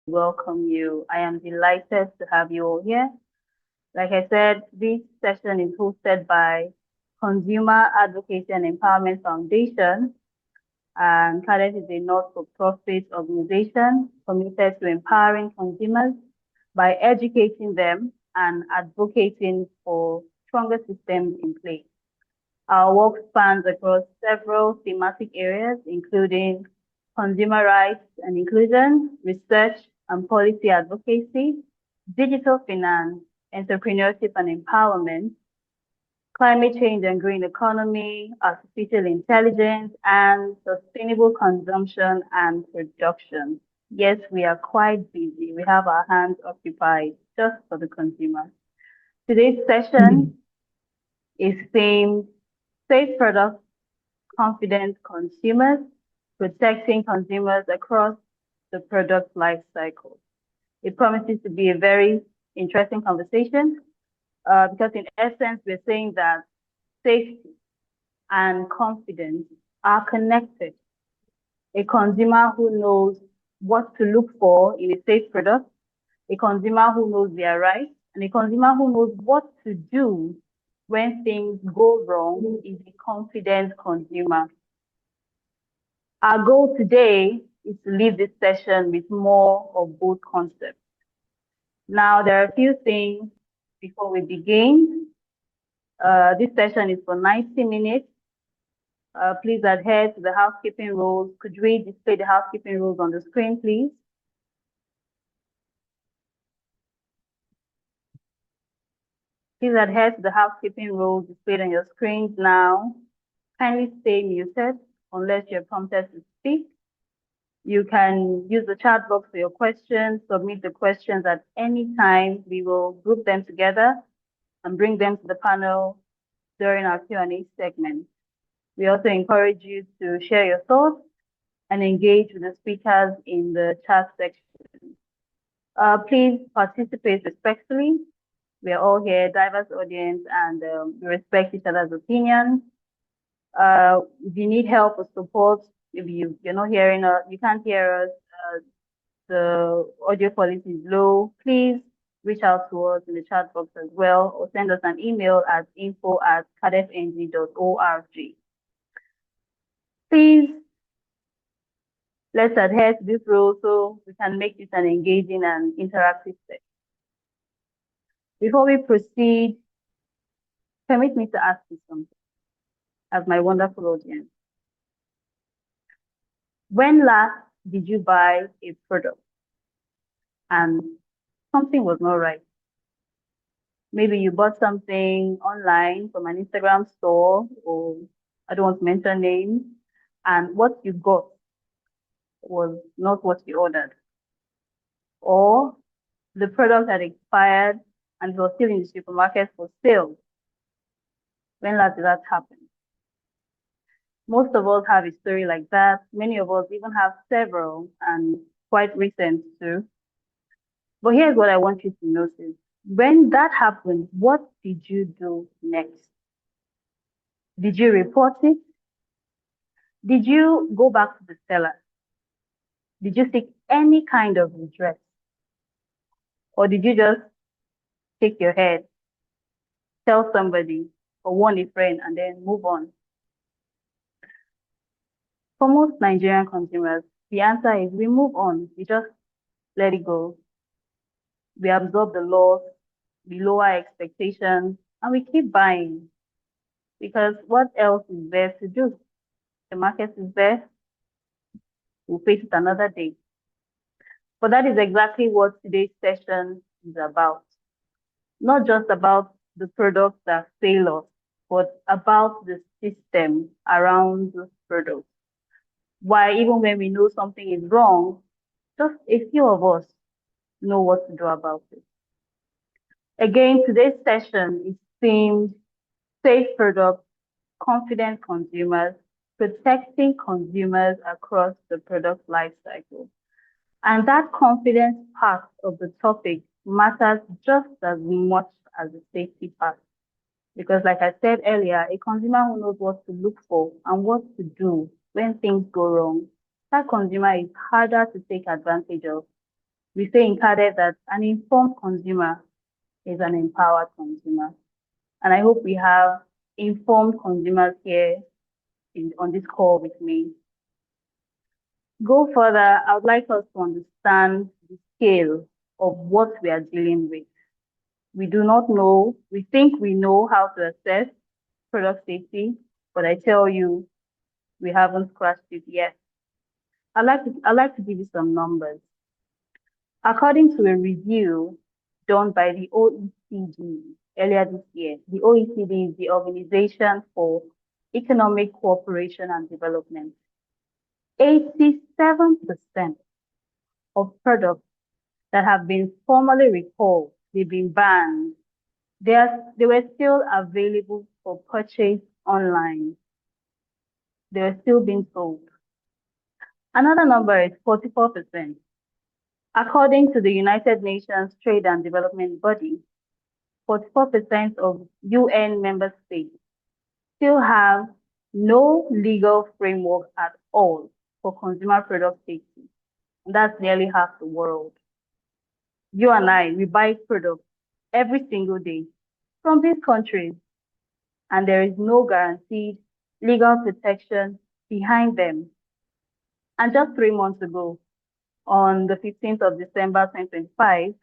welcome you. I am delighted to have you all here. Like I said, this session is hosted by Consumer Advocacy and Empowerment Foundation, and CADET is a not-for-profit organization committed to empowering consumers by educating them and advocating for stronger systems in place. Our work spans across several thematic areas, including consumer rights and inclusion, research and policy advocacy, digital finance, entrepreneurship and empowerment, climate change and green economy, artificial intelligence, and sustainable consumption and production. Yes, we are quite busy. We have our hands occupied just for the consumer. Today's session is themed Safe Products, Confident Consumers, Protecting Consumers Across the Product Life Cycle. It promises to be a very interesting conversation because in essence, we're saying that safety and confidence are connected. A consumer who knows what to look for in a safe product, a consumer who knows their rights, and a consumer who knows what to do when things go wrong is a confident consumer. Our goal today is to leave this session with more of both concepts. Now, there are a few things before we begin. This session is for 90 minutes. Please adhere to the housekeeping rules. Could we display the housekeeping rules on the screen, please? Please adhere to the housekeeping rules displayed on your screens now. Kindly stay muted unless you're prompted to speak. You can use the chat box for your questions, submit the questions at any time. We will group them together and bring them to the panel during our Q&A segment. We also encourage you to share your thoughts and engage with the speakers in the chat section. Please participate respectfully. We are all here, diverse audience, and we respect each other's opinions. If you need help or support, if you're not hearing us, you can't hear us, the audio quality is low, please reach out to us in the chat box as well, or send us an email at info@cadetng.org. Please, let's adhere to this rule so we can make this an engaging and interactive session. Before we proceed, permit me to ask you something as my wonderful audience. When last did you buy a product and something was not right? Maybe you bought something online from an Instagram store, or I don't want to mention names, and what you got was not what you ordered. Or the product had expired and it was still in the supermarket for sale. When last did that happen? Most of us have a story like that. Many of us even have several, and quite recent too. But here's what I want you to notice. When that happened, what did you do next? Did you report it? Did you go back to the seller? Did you seek any kind of redress? Or did you just shake your head, tell somebody, or warn a friend, and then move on? For most Nigerian consumers, the answer is we move on. We just let it go. We absorb the loss, we lower expectations, and we keep buying. Because what else is there to do? The market is there. We'll face it another day. But that is exactly what today's session is about. Not just about the products that fail us, but about the system around those products. Why, even when we know something is wrong, just a few of us know what to do about it. Again, today's session is themed Safe Products, Confident Consumers, Protecting Consumers Across the Product Life Cycle. And that confidence part of the topic matters just as much as the safety part. Because like I said earlier, a consumer who knows what to look for and what to do when things go wrong, that consumer is harder to take advantage of We say in CADET that an informed consumer is an empowered consumer. And I hope we have informed consumers here on this call with me. Go further, I would like us to understand the scale of what we are dealing with. We do not know, we think we know how to assess product safety, but I tell you, we haven't scratched it yet. I'd like to give you some numbers. According to a review done by the OECD earlier this year, the OECD is the Organization for Economic Cooperation and Development. 87% of products that have been formally recalled, they've been banned, they were still available for purchase online. They were still being sold. Another number is 44%. According to the United Nations Trade and Development Body, 44% of UN member states still have no legal framework at all for consumer product safety. And that's nearly half the world. You and I, we buy products every single day from these countries, and there is no guaranteed legal protection behind them. And just 3 months ago, on the 15th of December 2025,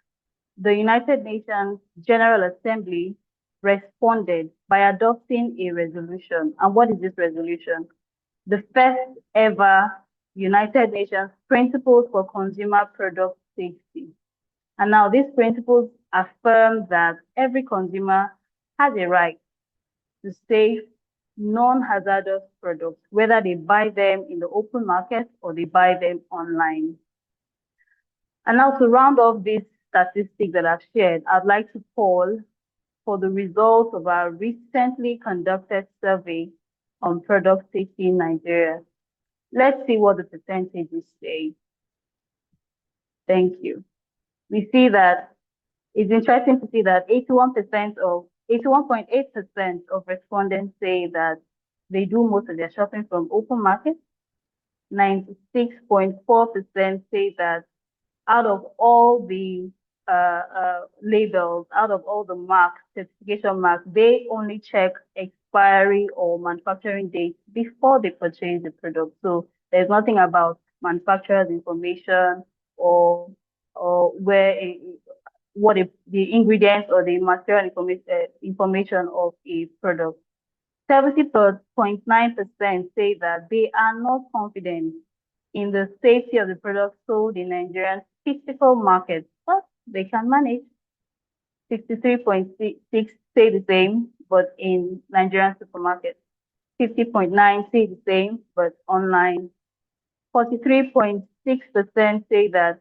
the United Nations General Assembly responded by adopting a resolution. And what is this resolution? The first ever United Nations Principles for Consumer Product Safety. And now these principles affirm that every consumer has a right to safe, non-hazardous products, whether they buy them in the open market or they buy them online. And now to round off this statistic that I've shared, I'd like to call for the results of our recently conducted survey on product safety in Nigeria. Let's see what the percentages say. Thank you. We see that it's interesting to see that 81.8% of respondents say that they do most of their shopping from open markets. 96.4% say that out of all the labels, out of all the marks, certification marks, they only check expiry or manufacturing date before they purchase the product. So there's nothing about manufacturer's information or where the ingredients or the material information of a product. 70.9% say that they are not confident in the safety of the product sold in Nigerian physical markets, but they can manage. 63.6 say the same, but in Nigerian supermarkets. 50.9 say the same, but online. 43.6% say that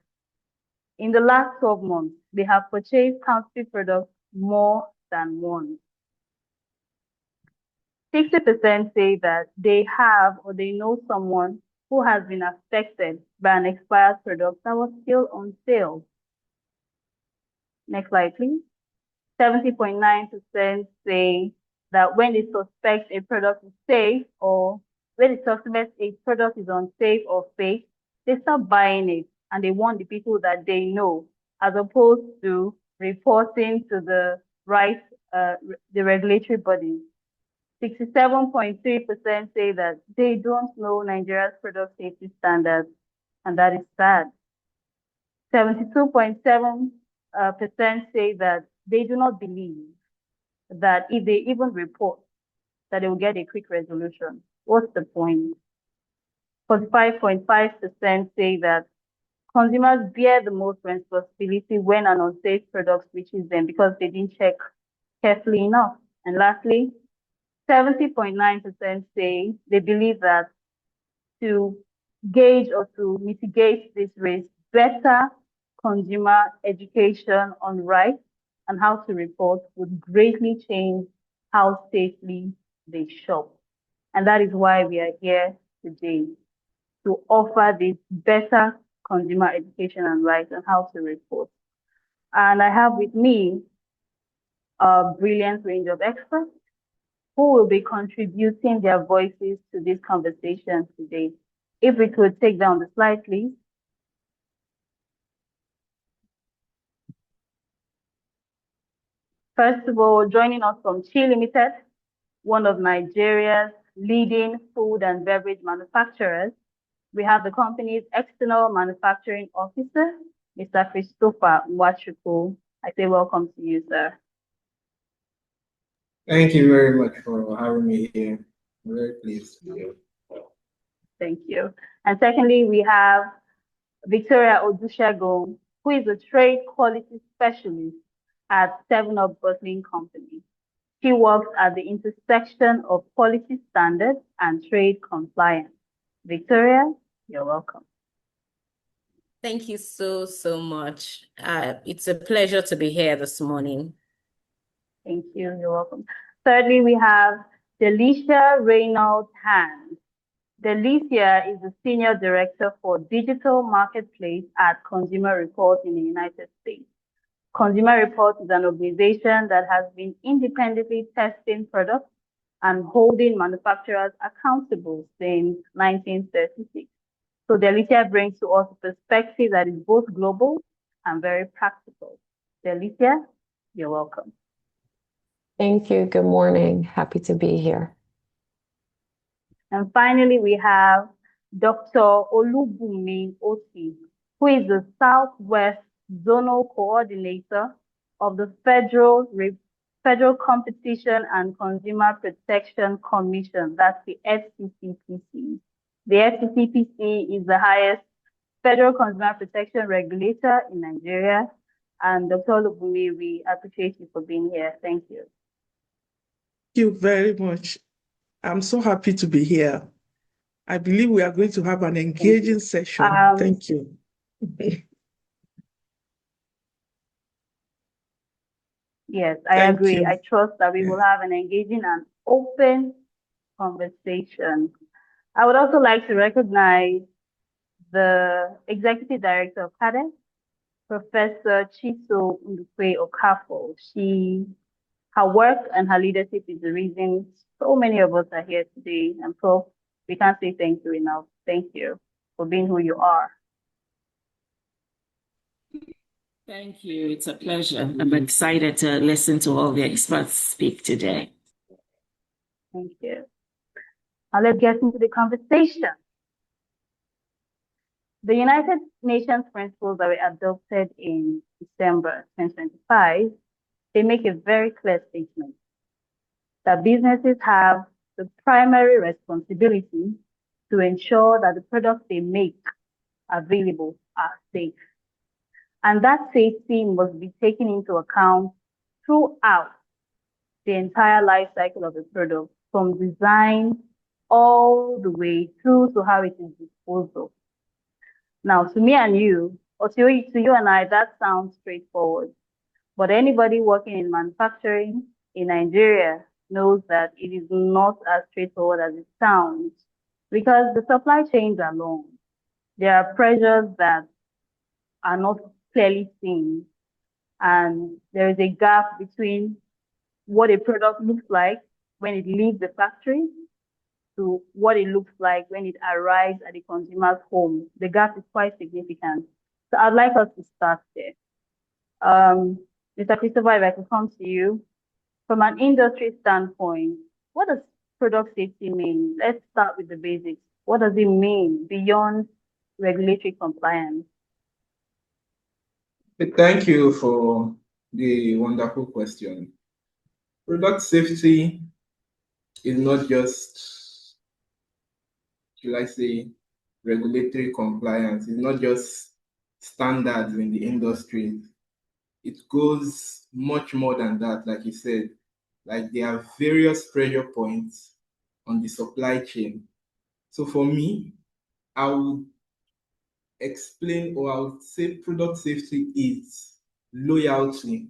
in the last 12 months, they have purchased counterfeit products more than once. 60% say that they have or they know someone who has been affected by an expired product that was still on sale. Next slide, please. 70.9% say that when they suspect a product is safe or when they suspect a product is unsafe or fake, they stop buying it and they want the people that they know, as opposed to reporting to the regulatory bodies. 67.3% say that they don't know Nigeria's product safety standards, and that is sad. 72.7% say that they do not believe that if they even report, that they will get a quick resolution. What's the point? 45.5% say that consumers bear the most responsibility when an unsafe product reaches them because they didn't check carefully enough. And lastly, 70.9% say they believe that to gauge or to mitigate this risk, better consumer education on rights and how to report would greatly change how safely they shop. And that is why we are here today, to offer this better consumer education and rights and how to report. And I have with me a brilliant range of experts who will be contributing their voices to this conversation today. If we could take down the slide, please. First of all, joining us from Chi Limited, one of Nigeria's leading food and beverage manufacturers, we have the company's external manufacturing officer, Mr. Christopher Mwachukwu. I say welcome to you, sir. Thank you very much for having me here. I'm very pleased to be here. Thank you. And secondly, we have Victoria Odushago, who is a trade quality specialist at 7-Up Bottling Company. She works at the intersection of quality standards and trade compliance. Victoria, you're welcome. Thank you so much. It's a pleasure to be here this morning. Thank you. You're welcome. Thirdly, we have Delicia Reynolds Hand. Delicia is the Senior Director for Digital Marketplace at Consumer Reports in the United States. Consumer Reports is an organization that has been independently testing products and holding manufacturers accountable since 1936. So Delicia brings to us a perspective that is both global and very practical. Delicia, you're welcome. Thank you. Good morning. Happy to be here. And finally, we have Dr. Olubunmi Oti, who is the Southwest Zonal Coordinator of the Federal Competition and Consumer Protection Commission. That's the FCCPC. The FCCPC is the highest federal consumer protection regulator in Nigeria. And Dr. Olubunmi, we appreciate you for being here. Thank you. Thank you very much. I'm so happy to be here. I believe we are going to have an engaging session. Thank you. Yes, I agree. I trust that we will have an engaging and open conversation. I would also like to recognize the Executive Director of CADES, Professor Chiso Ndukwe Okafo. Her work and her leadership is the reason so many of us are here today. And Prof, we can't say thank you enough. Thank you for being who you are. Thank you. It's a pleasure. I'm excited to listen to all the experts speak today. Thank you. Now let's get into the conversation. The United Nations principles that were adopted in December 2025, they make a very clear statement that businesses have the primary responsibility to ensure that the products they make available are safe. And that safety must be taken into account throughout the entire life cycle of the product, from design all the way through to how it is disposed of. Now, to me and you, or to you and I, that sounds straightforward. But anybody working in manufacturing in Nigeria knows that it is not as straightforward as it sounds, because the supply chains are long. There are pressures that are not clearly seen, and there is a gap between what a product looks like when it leaves the factory to what it looks like when it arrives at the consumer's home. The gap is quite significant. So I'd like us to start there. Mr. Christopher, if I could come to you. From an industry standpoint, what does product safety mean? Let's start with the basics. What does it mean beyond regulatory compliance? Thank you for the wonderful question. Product safety is not just, should I say, regulatory compliance. It's not just standards in the industry. It goes much more than that, like you said. Like, there are various pressure points on the supply chain. So for me, I would explain, or I would say product safety is loyalty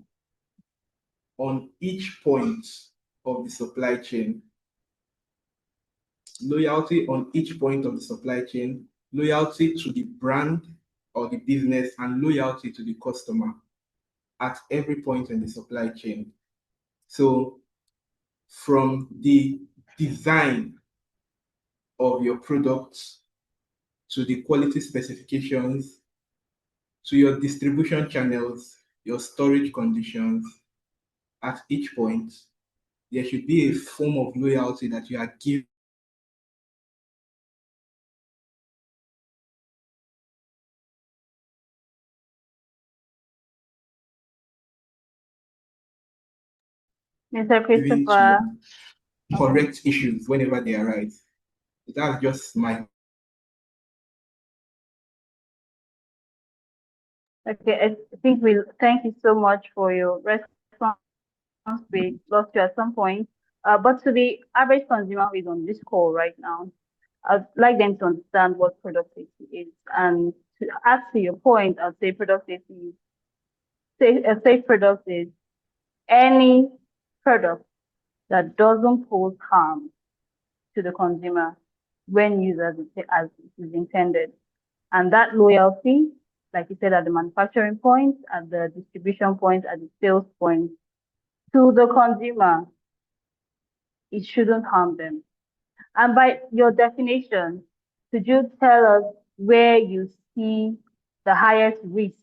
on each point of the supply chain. Loyalty on each point of the supply chain, loyalty to the brand or the business, and loyalty to the customer at every point in the supply chain. So from the design of your products to the quality specifications, to your distribution channels, your storage conditions, at each point, there should be a form of loyalty that you are giving. Mr. To Christopher. correct issues whenever they arise. That's just my. Okay, I think thank you so much for your response. We lost you at some point. But to the average consumer who is on this call right now, I'd like them to understand what product safety is. And to add to your point, I'd say product safety is a safe product is any product that doesn't pose harm to the consumer when used as it is intended. And that loyalty, like you said, at the manufacturing point, at the distribution point, at the sales point, to the consumer, it shouldn't harm them. And by your definition, could you tell us where you see the highest risk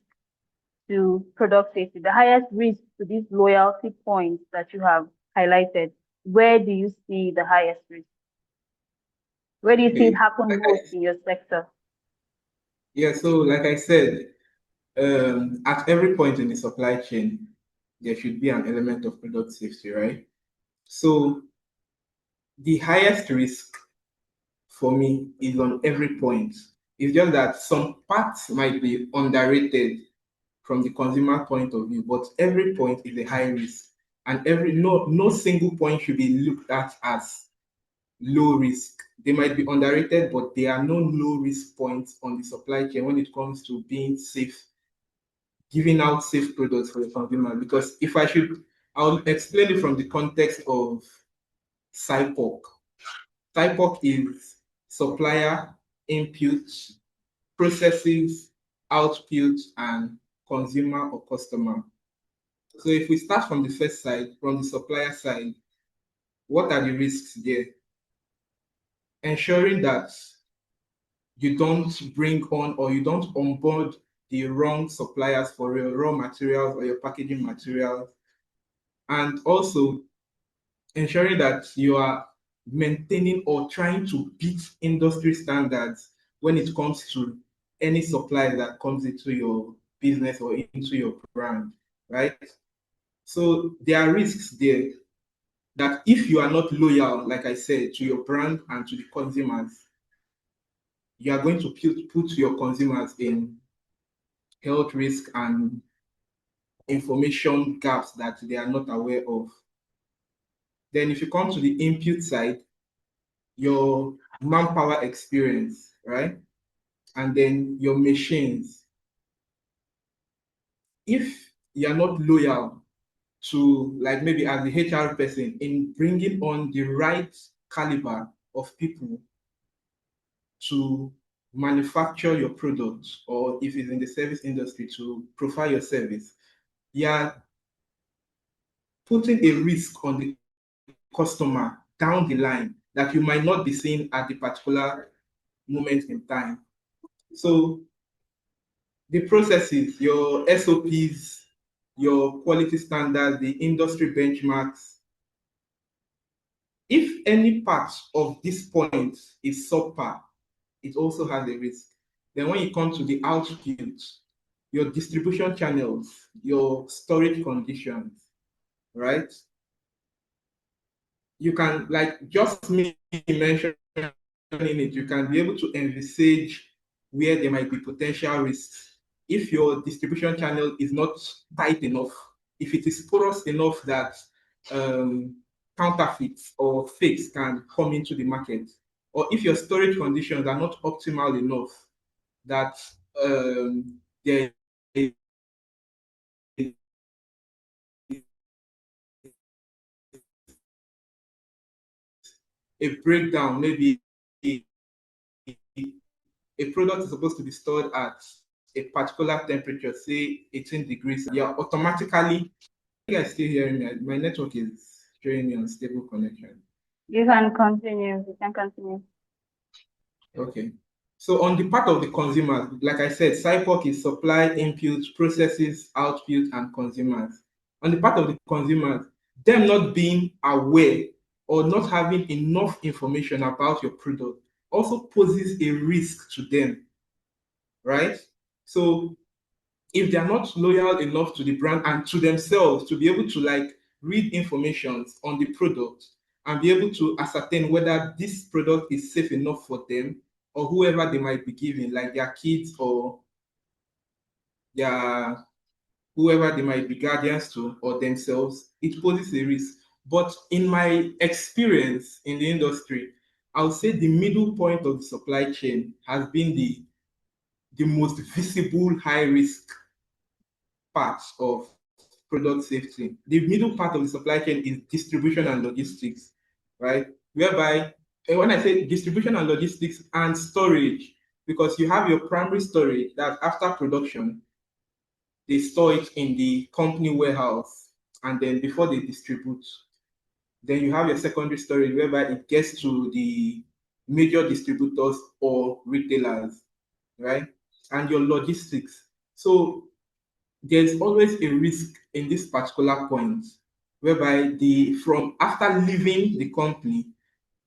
to product safety, the highest risk to these loyalty points that you have highlighted? Where do you see the highest risk? Where do you see it happen most in your sector? Yeah, so like I said, at every point in the supply chain, there should be an element of product safety, right? So the highest risk for me is on every point. It's just that some parts might be underrated from the consumer point of view, but every point is a high risk. And no single point should be looked at as low risk. They might be underrated, but there are no low risk points on the supply chain when it comes to being safe, giving out safe products for the consumer. Because I'll explain it from the context of SIPOC. SIPOC is supplier, input, processes, output, and consumer or customer. So if we start from the first side, from the supplier side, what are the risks there? Ensuring that you don't bring on or you don't onboard the wrong suppliers for your raw materials or your packaging materials. And also ensuring that you are maintaining or trying to beat industry standards when it comes to any supply that comes into your business or into your brand, right? So there are risks there that if you are not loyal, like I said, to your brand and to the consumers, you are going to put your consumers in health risk and information gaps that they are not aware of. Then if you come to the input side, your manpower experience, right? And then your machines. If you're not loyal to, like maybe as the HR person, in bringing on the right caliber of people to manufacture your product, or if it's in the service industry to provide your service, you're putting a risk on the customer down the line that you might not be seeing at the particular moment in time. So the processes, your SOPs, your quality standards, the industry benchmarks, if any part of this point is subpar, it also has a risk. Then when you come to the output, your distribution channels, your storage conditions, right? You can, like just me mentioning it, you can be able to envisage where there might be potential risks. If your distribution channel is not tight enough, if it is porous enough that counterfeits or fakes can come into the market, or if your storage conditions are not optimal enough that there is a breakdown, maybe a product is supposed to be stored at a particular temperature, say 18 degrees, you're automatically, you guys still hearing me? My network is showing me unstable connection. You can continue. You can continue. Okay. So on the part of the consumer, like I said, SIPOC is supply, input, processes, output, and consumers. On the part of the consumers, them not being aware or not having enough information about your product also poses a risk to them, right? So if they're not loyal enough to the brand and to themselves to be able to like read information on the product and be able to ascertain whether this product is safe enough for them or whoever they might be giving, like their kids or their whoever they might be guardians to or themselves, it poses a risk. But in my experience in the industry, I would say the middle point of the supply chain has been the most visible high risk part of product safety. The middle part of the supply chain is distribution and logistics, right? Whereby, and when I say distribution and logistics and storage, because you have your primary storage that after production, they store it in the company warehouse, and then before they distribute, then you have your secondary storage whereby it gets to the major distributors or retailers, right? And your logistics. So there's always a risk in this particular point whereby the from after leaving the company,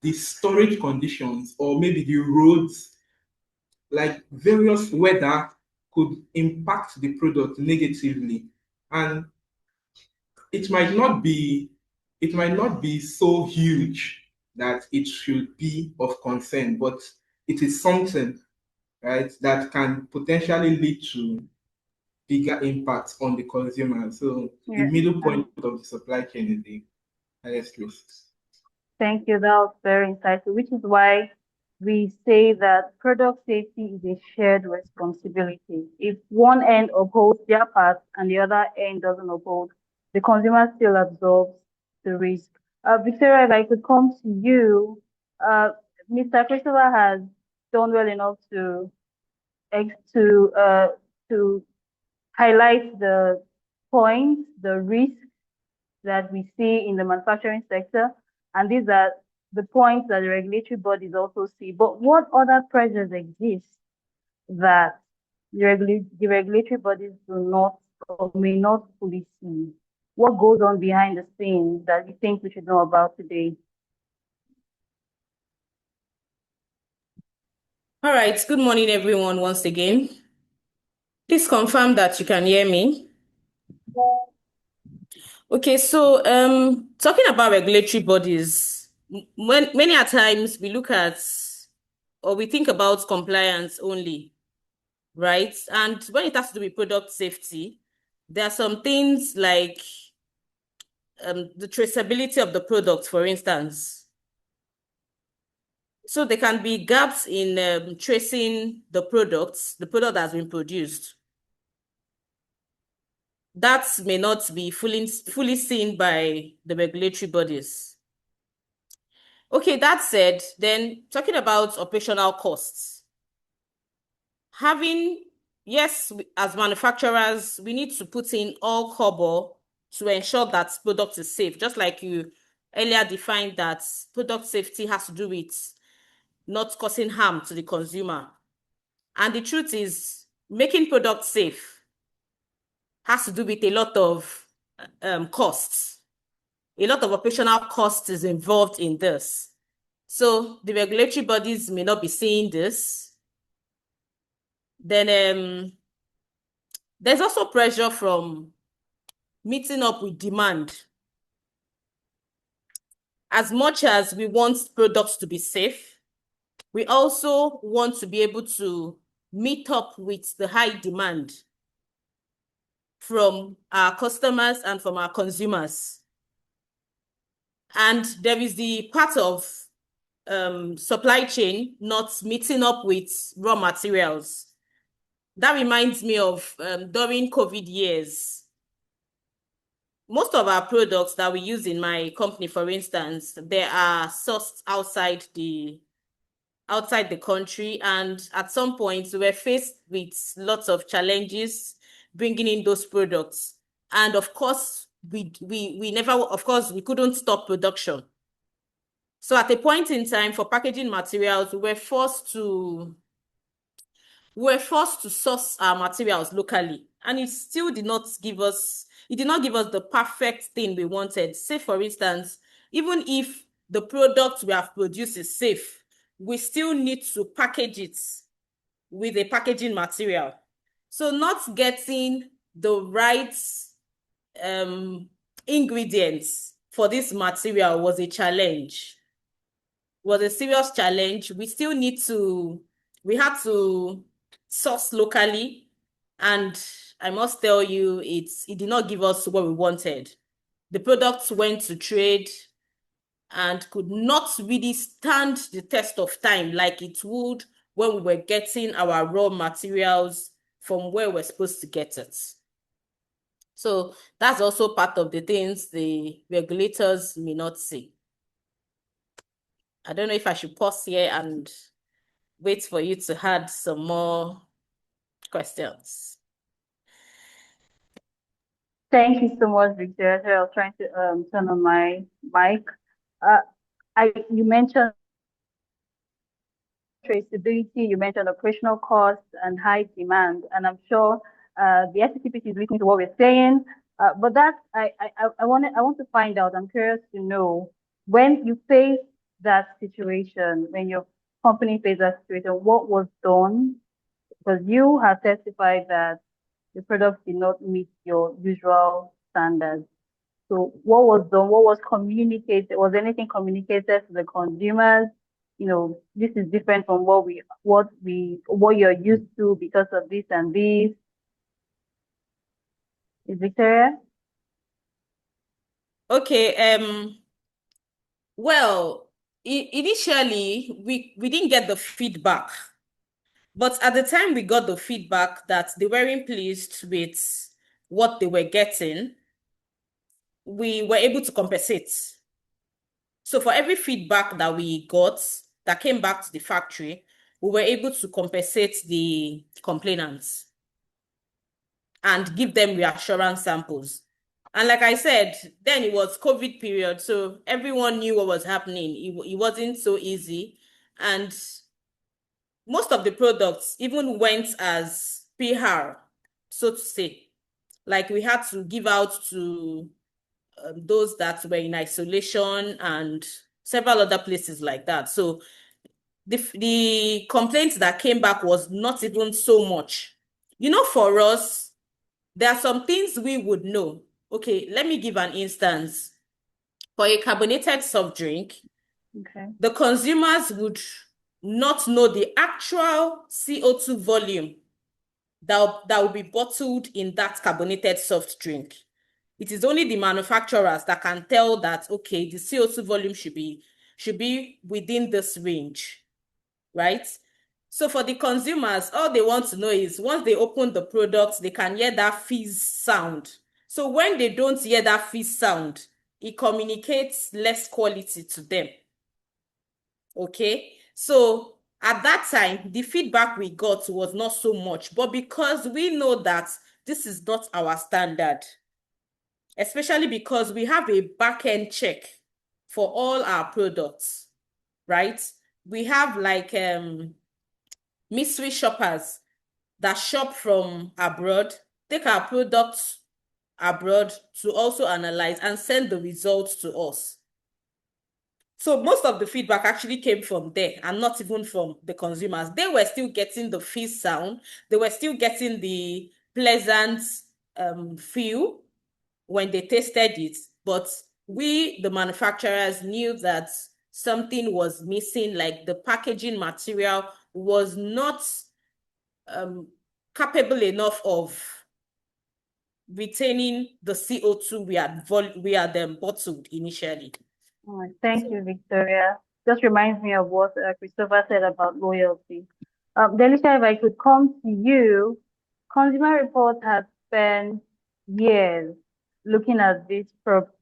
the storage conditions or maybe the roads, like various weather could impact the product negatively. And it might not be so huge that it should be of concern, but it is something, right, that can potentially lead to bigger impact on the consumer. So the Yeah. middle point of the supply chain is the highest risk. Thank you. That was very insightful, which is why we say that product safety is a shared responsibility. If one end upholds their part and the other end doesn't uphold, the consumer still absorbs the risk. Victoria, if I could come to you, Mr. Christopher has done well enough to to to highlight the points, the risks that we see in the manufacturing sector, and these are the points that the regulatory bodies also see. But what other pressures exist that the regulatory bodies do not or may not fully see? What goes on behind the scenes that you think we should know about today? All right, good morning, everyone, once again. Please confirm that you can hear me. Okay, so talking about regulatory bodies, when many a times we look at or we think about compliance only, right? And when it has to do with product safety, there are some things like the traceability of the product, for instance. So there can be gaps in tracing the product that has been produced. That may not be fully seen by the regulatory bodies. Okay, that said, then talking about operational costs. Yes, as manufacturers, we need to put in all cover to ensure that product is safe, just like you earlier defined that product safety has to do with not causing harm to the consumer. And the truth is, making products safe has to do with a lot of costs. A lot of operational costs is involved in this. So the regulatory bodies may not be seeing this. Then there's also pressure from meeting up with demand. As much as we want products to be safe, we also want to be able to meet up with the high demand from our customers and from our consumers. And there is the part of supply chain not meeting up with raw materials. That reminds me of during COVID years. Most of our products that we use in my company, for instance, they are sourced outside the country, and at some point we were faced with lots of challenges bringing in those products. And of course, we couldn't stop production. So at a point in time, for packaging materials, we were forced to we were forced to source our materials locally, and it still did not give us the perfect thing we wanted. Say, for instance, even if the product we have produced is safe, we still need to package it with a packaging material. So not getting the right ingredients for this material was a challenge, was a serious challenge. We had to source locally, and I must tell you, it did not give us what we wanted. The products went to trade and could not really stand the test of time like it would when we were getting our raw materials from where we're supposed to get it. So that's also part of the things the regulators may not see. I don't know if I should pause here and wait for you to add some more questions. Thank you so much, Victoria. I was trying to turn on my mic. You mentioned traceability, you mentioned operational costs and high demand, and I'm sure the FCCPC is listening to what we're saying. But that I want to find out. I'm curious to know, when you face that situation, when your company faced that situation, what was done? Because you have testified that the product did not meet your usual standards. So what was done? What was communicated? Was anything communicated to the consumers? You know, this is different from what you're used to because of this and this. Is Victoria? Okay. Well, initially we didn't get the feedback, but at the time we got the feedback that they weren't pleased with what they were getting, we were able to compensate. So for every feedback that we got that came back to the factory, we were able to compensate the complainants and give them reassurance samples. And like I said, then it was COVID period, so everyone knew what was happening. It wasn't so easy. And most of the products even went as PR, so to say. Like, we had to give out to those that were in isolation and several other places like that. So the complaints that came back was not even so much. You know, for us, there are some things we would know. Okay, let me give an instance. For a carbonated soft drink, Okay. the consumers would not know the actual CO2 volume that will be bottled in that carbonated soft drink. It is only the manufacturers that can tell that, okay, the CO2 volume should be within this range, right? So for the consumers, all they want to know is, once they open the product, they can hear that fizz sound. So when they don't hear that fizz sound, it communicates less quality to them. Okay, so at that time, the feedback we got was not so much, but because we know that this is not our standard, especially because we have a back-end check for all our products, right? We have like mystery shoppers that shop from abroad, take our products abroad to also analyze and send the results to us. So most of the feedback actually came from there and not even from the consumers. They were still getting the fizz sound. They were still getting the pleasant feel when they tasted it. But we, the manufacturers, knew that something was missing, like the packaging material was not capable enough of retaining the CO2 we had them bottled initially. All right. Thank you, Victoria. Just reminds me of what Christopher said about loyalty. Delisha, if I could come to you, Consumer Reports has spent years looking at this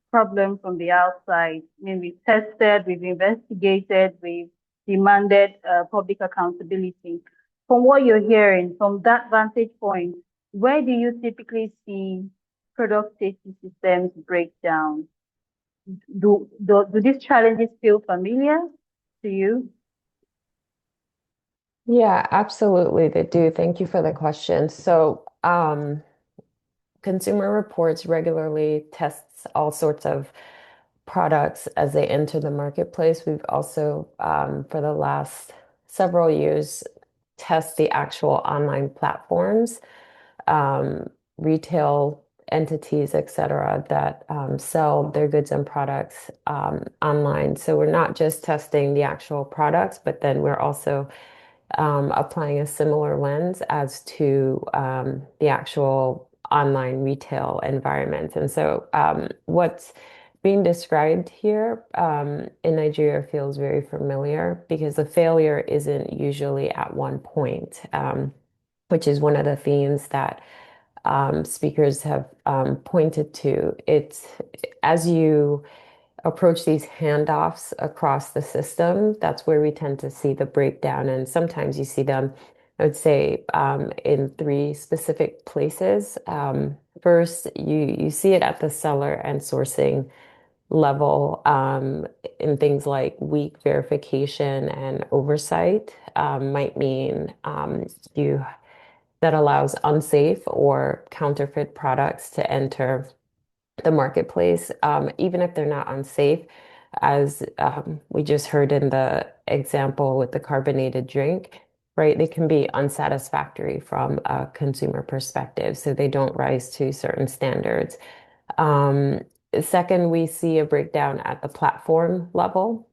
problem from the outside. I mean, we've tested, we've investigated, we've demanded public accountability. From what you're hearing, from that vantage point, where do you typically see product safety systems break down? Do these challenges feel familiar to you? Yeah, absolutely. They do. Thank you for the question. So, Consumer Reports regularly tests all sorts of products as they enter the marketplace. We've also, for the last several years, test the actual online platforms, retail entities, et cetera, that sell their goods and products online. So we're not just testing the actual products, but then we're also applying a similar lens as to the actual online retail environment. And so what's being described here in Nigeria feels very familiar because the failure isn't usually at one point, which is one of the themes that speakers have pointed to. It's as you approach these handoffs across the system, that's where we tend to see the breakdown. And sometimes you see them, I would say, in three specific places. First, you see it at the seller and sourcing level in things like weak verification and oversight might mean you that allows unsafe or counterfeit products to enter the marketplace, even if they're not unsafe, as we just heard in the example with the carbonated drink, right? They can be unsatisfactory from a consumer perspective, so they don't rise to certain standards. Um, Second, we see a breakdown at the platform level.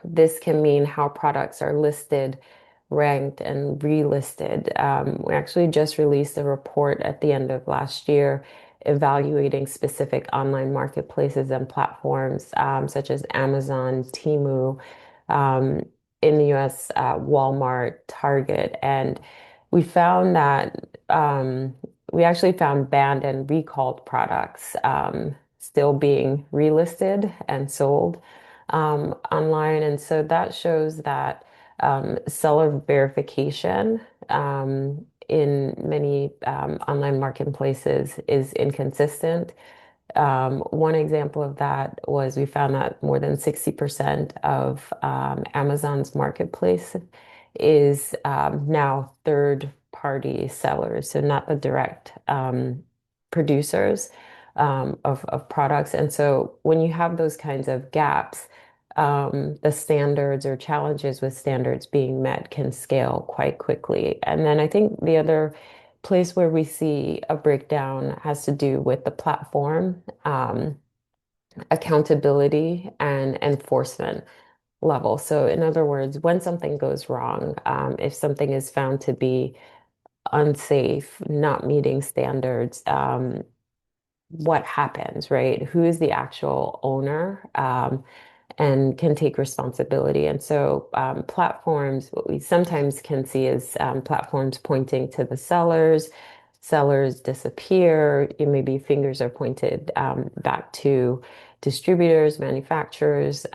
This can mean how products are listed, ranked, and relisted. We actually just released a report at the end of last year evaluating specific online marketplaces and platforms such as Amazon, Temu, um, in the US, Walmart, Target. And we found that we actually found banned and recalled products still being relisted and sold online. And so that shows that seller verification in many online marketplaces is inconsistent. One example of that was we found that more than 60% of Amazon's marketplace is now third-party sellers, so not the direct producers of products. And so when you have those kinds of gaps, the standards or challenges with standards being met can scale quite quickly. And then I think the other place where we see a breakdown has to do with the platform, accountability, and enforcement level. So, in other words, when something goes wrong, if something is found to be unsafe, not meeting standards, what happens, right? Who is the actual owner? And can take responsibility. And so platforms, what we sometimes can see is platforms pointing to the sellers, sellers disappear, maybe fingers are pointed back to distributors, manufacturers.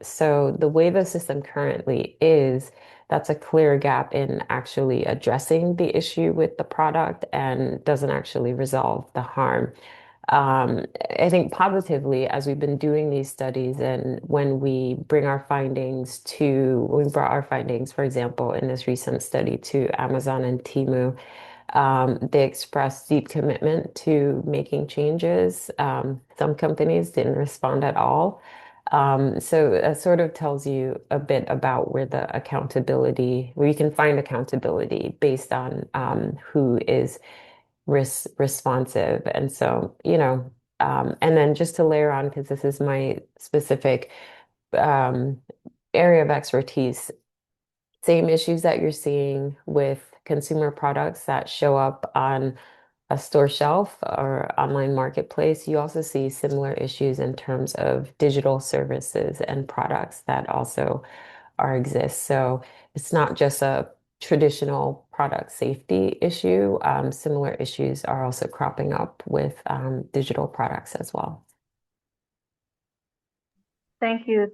So the way the system currently is, that's a clear gap in actually addressing the issue with the product and doesn't actually resolve the harm. I think positively, as we've been doing these studies, and when we bring our findings we brought our findings, for example, in this recent study to Amazon and Temu, they expressed deep commitment to making changes. Some companies didn't respond at all. So that sort of tells you a bit about where you can find accountability based on who is responsive. And so, and then just to layer on, because this is my specific um, area of expertise, same issues that you're seeing with consumer products that show up on a store shelf or online marketplace, you also see similar issues in terms of digital services and products that also exist. So it's not just a traditional product safety issue. Similar issues are also cropping up with digital products as well. Thank you,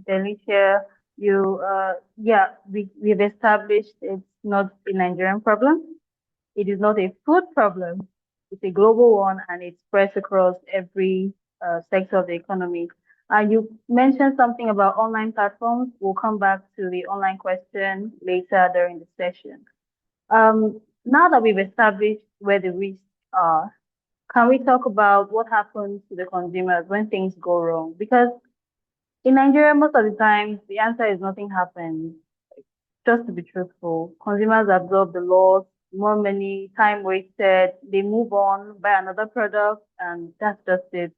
Delicia. We've established it's not a Nigerian problem. It is not a food problem. It's a global one, and it spreads across every sector of the economy. You mentioned something about online platforms. We'll come back to the online question later during the session. Now that we've established where the risks are, can we talk about what happens to the consumers when things go wrong? Because in Nigeria, most of the time, the answer is nothing happens. Just to be truthful, consumers absorb the loss, more money, time wasted, they move on, buy another product, and that's just it.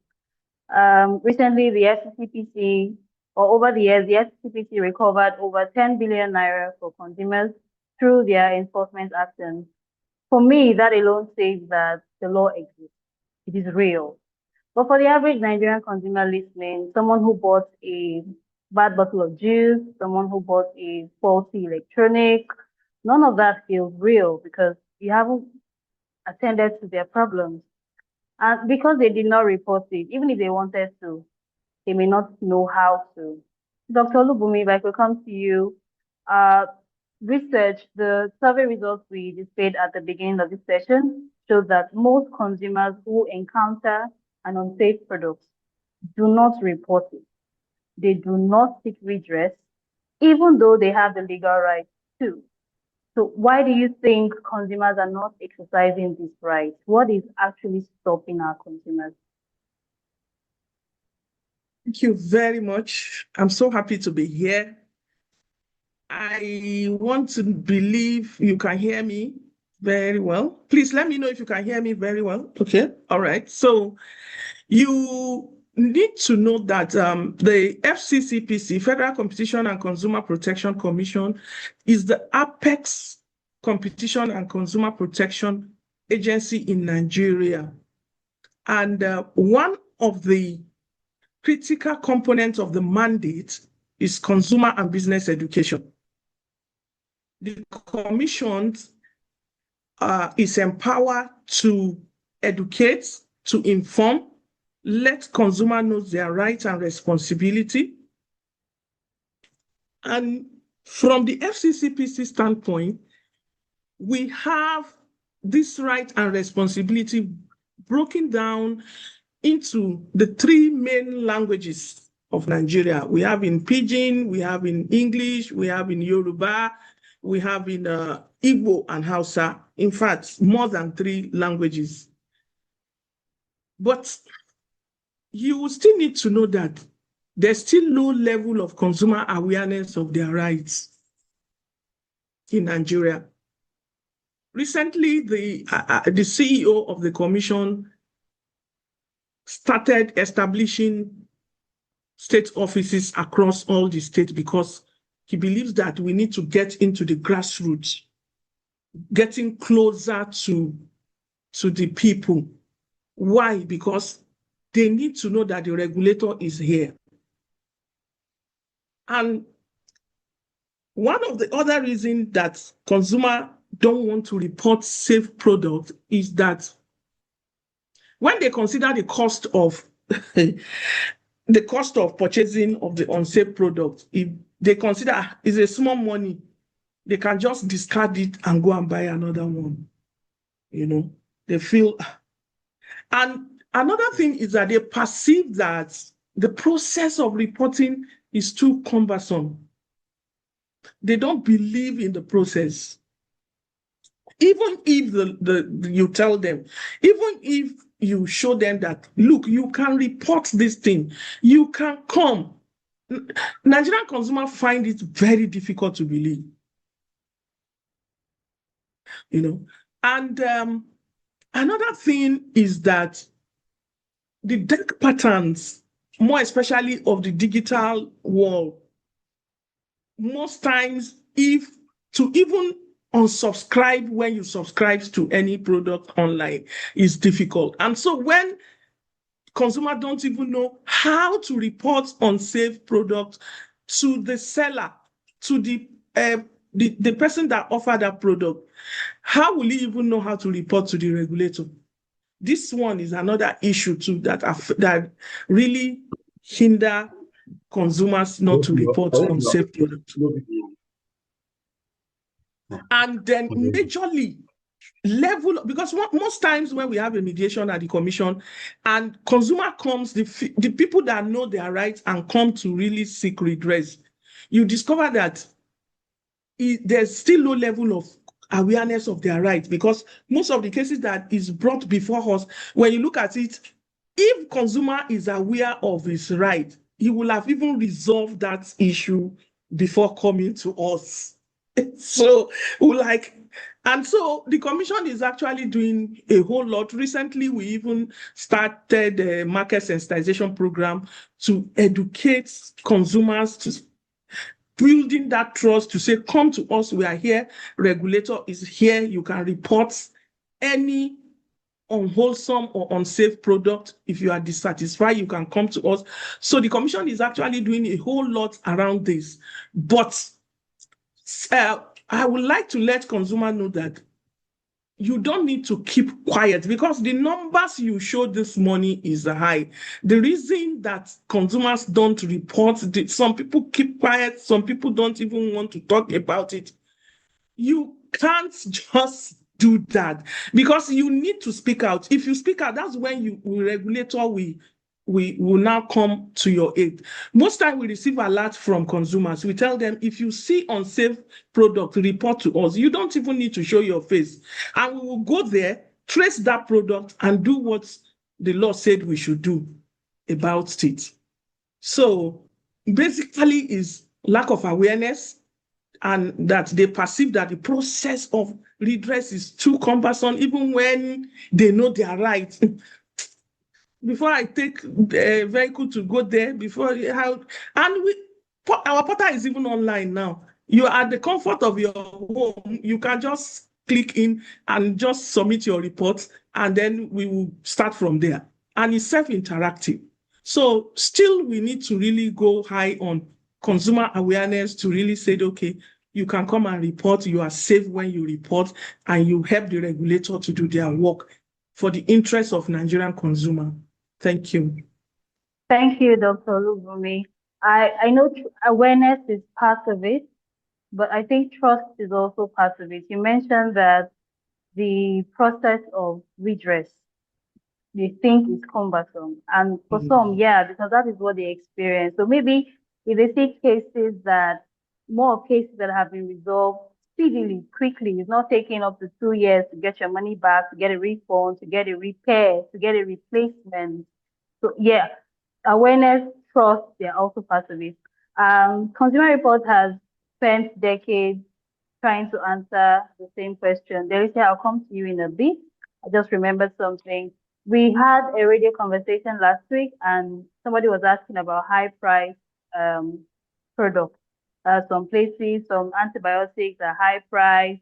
Recently, the FCCPC, or over the years, the FCCPC recovered over 10 billion naira for consumers through their enforcement actions. For me, that alone says that the law exists. It is real. But for the average Nigerian consumer listening, someone who bought a bad bottle of juice, someone who bought a faulty electronic, none of that feels real because you haven't attended to their problems. And because they did not report it, even if they wanted to, they may not know how to. Dr. Lubumi, if I could come to you, uh, the survey results we displayed at the beginning of this session showed that most consumers who encounter an unsafe product do not report it. They do not seek redress, even though they have the legal right to. So why do you think consumers are not exercising this right? What is actually stopping our consumers? Thank you very much. I'm so happy to be here. I want to believe you can hear me very well. Please let me know if you can hear me very well. Okay. All right. So you need to know that the FCCPC, Federal Competition and Consumer Protection Commission, is the apex competition and consumer protection agency in Nigeria. And one of the critical components of the mandate is consumer and business education. The commission is empowered to educate, to inform, let consumer know their rights and responsibility. And from the FCCPC standpoint, we have this right and responsibility broken down into the three main languages of Nigeria. We have in Pidgin, we have in English, we have in Yoruba, we have in Igbo and Hausa. In fact, more than 3 languages. But you still need to know that there's still low level of consumer awareness of their rights in Nigeria. Recently, the CEO of the commission started establishing state offices across all the states because he believes that we need to get into the grassroots, getting closer to the people. Why? Because they need to know that the regulator is here. And one of the other reasons that consumers don't want to report safe products is that when they consider the cost of purchasing of the unsafe product, if they consider it's a small money, they can just discard it and go and buy another one. You know, they feel. And another thing is that they perceive that the process of reporting is too cumbersome. They don't believe in the process. Even if you tell them, even if you show them that, look, you can report this thing, you can come. Nigerian consumers find it very difficult to believe. You know, and another thing is that the dark patterns, more especially of the digital world, most times, if to even unsubscribe when you subscribe to any product online is difficult. And so when consumers don't even know how to report unsafe products to the seller, to the person that offered that product, how will he even know how to report to the regulator? This one is another issue too that really hinder consumers not to report unsafe products. And then majorly, level, because most times when we have a mediation at the commission and consumer comes, the people that know their rights and come to really seek redress, you discover that there's still low level of awareness of their rights, because most of the cases that is brought before us, when you look at it, if consumer is aware of his right, he will have even resolved that issue before coming to us. So and so the commission is actually doing a whole lot. Recently, we even started a market sensitization program to educate consumers, to building that trust, to say, come to us, we are here, regulator is here, you can report any unwholesome or unsafe product. If you are dissatisfied, you can come to us. So the commission is actually doing a whole lot around this. But I would like to let consumers know that you don't need to keep quiet, because the numbers you showed this morning is high. The reason that consumers don't report, some people keep quiet, some people don't even want to talk about it. You can't just do that, because you need to speak out. If you speak out, that's when regulator will now come to your aid. Most time we receive alerts from consumers. We tell them, if you see unsafe product, report to us. You don't even need to show your face. And we will go there, trace that product, and do what the law said we should do about it. So basically is lack of awareness, and that they perceive that the process of redress is too cumbersome, even when they know their rights. Before I take the vehicle to go there, our portal is even online now. You are at the comfort of your home. You can just click in and just submit your report, and then we will start from there. And it's self-interactive. So still, we need to really go high on consumer awareness to really say, okay, you can come and report. You are safe when you report, and you help the regulator to do their work for the interest of Nigerian consumer. Thank you. Thank you, Dr. Olubumi. I know awareness is part of it, but I think trust is also part of it. You mentioned that the process of redress, they think is cumbersome. And for some, yeah, because that is what they experience. So maybe if they see cases that, more cases that have been resolved speedily, quickly, it's not taking up to 2 years to get your money back, to get a refund, to get a repair, to get a replacement. So yeah, awareness, trust, they're also part of it. Consumer Report has spent decades trying to answer the same question. Delicia, I'll come to you in a bit. I just remembered something. We had a radio conversation last week, and somebody was asking about high price products. Some places, some antibiotics are high price,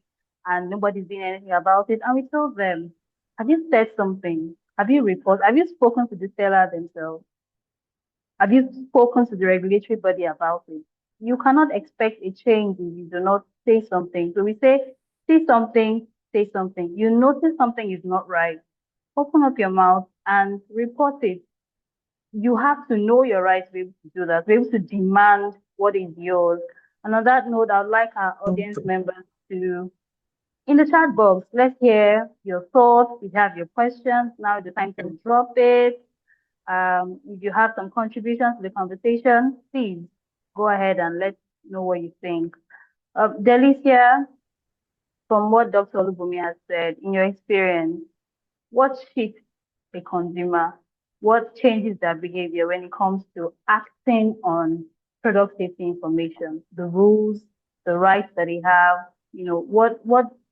and nobody's doing anything about it. And we told them, have you said something? Have you reported? Have you spoken to the seller themselves? Have you spoken to the regulatory body about it? You cannot expect a change if you do not say something. So we say, say something, say something. You notice something is not right, open up your mouth and report it. You have to know your rights to be able to do that, to be able to demand what is yours. And on that note, I'd like our audience members to, in the chat box, let's hear your thoughts. If you have your questions, now is the time to drop it. If you have some contributions to the conversation, please go ahead and let know what you think. Delicia, from what Dr. Olubumi has said, in your experience, what shifts a consumer? What changes their behavior when it comes to acting on product safety information, the rules, the rights that they have? You know, what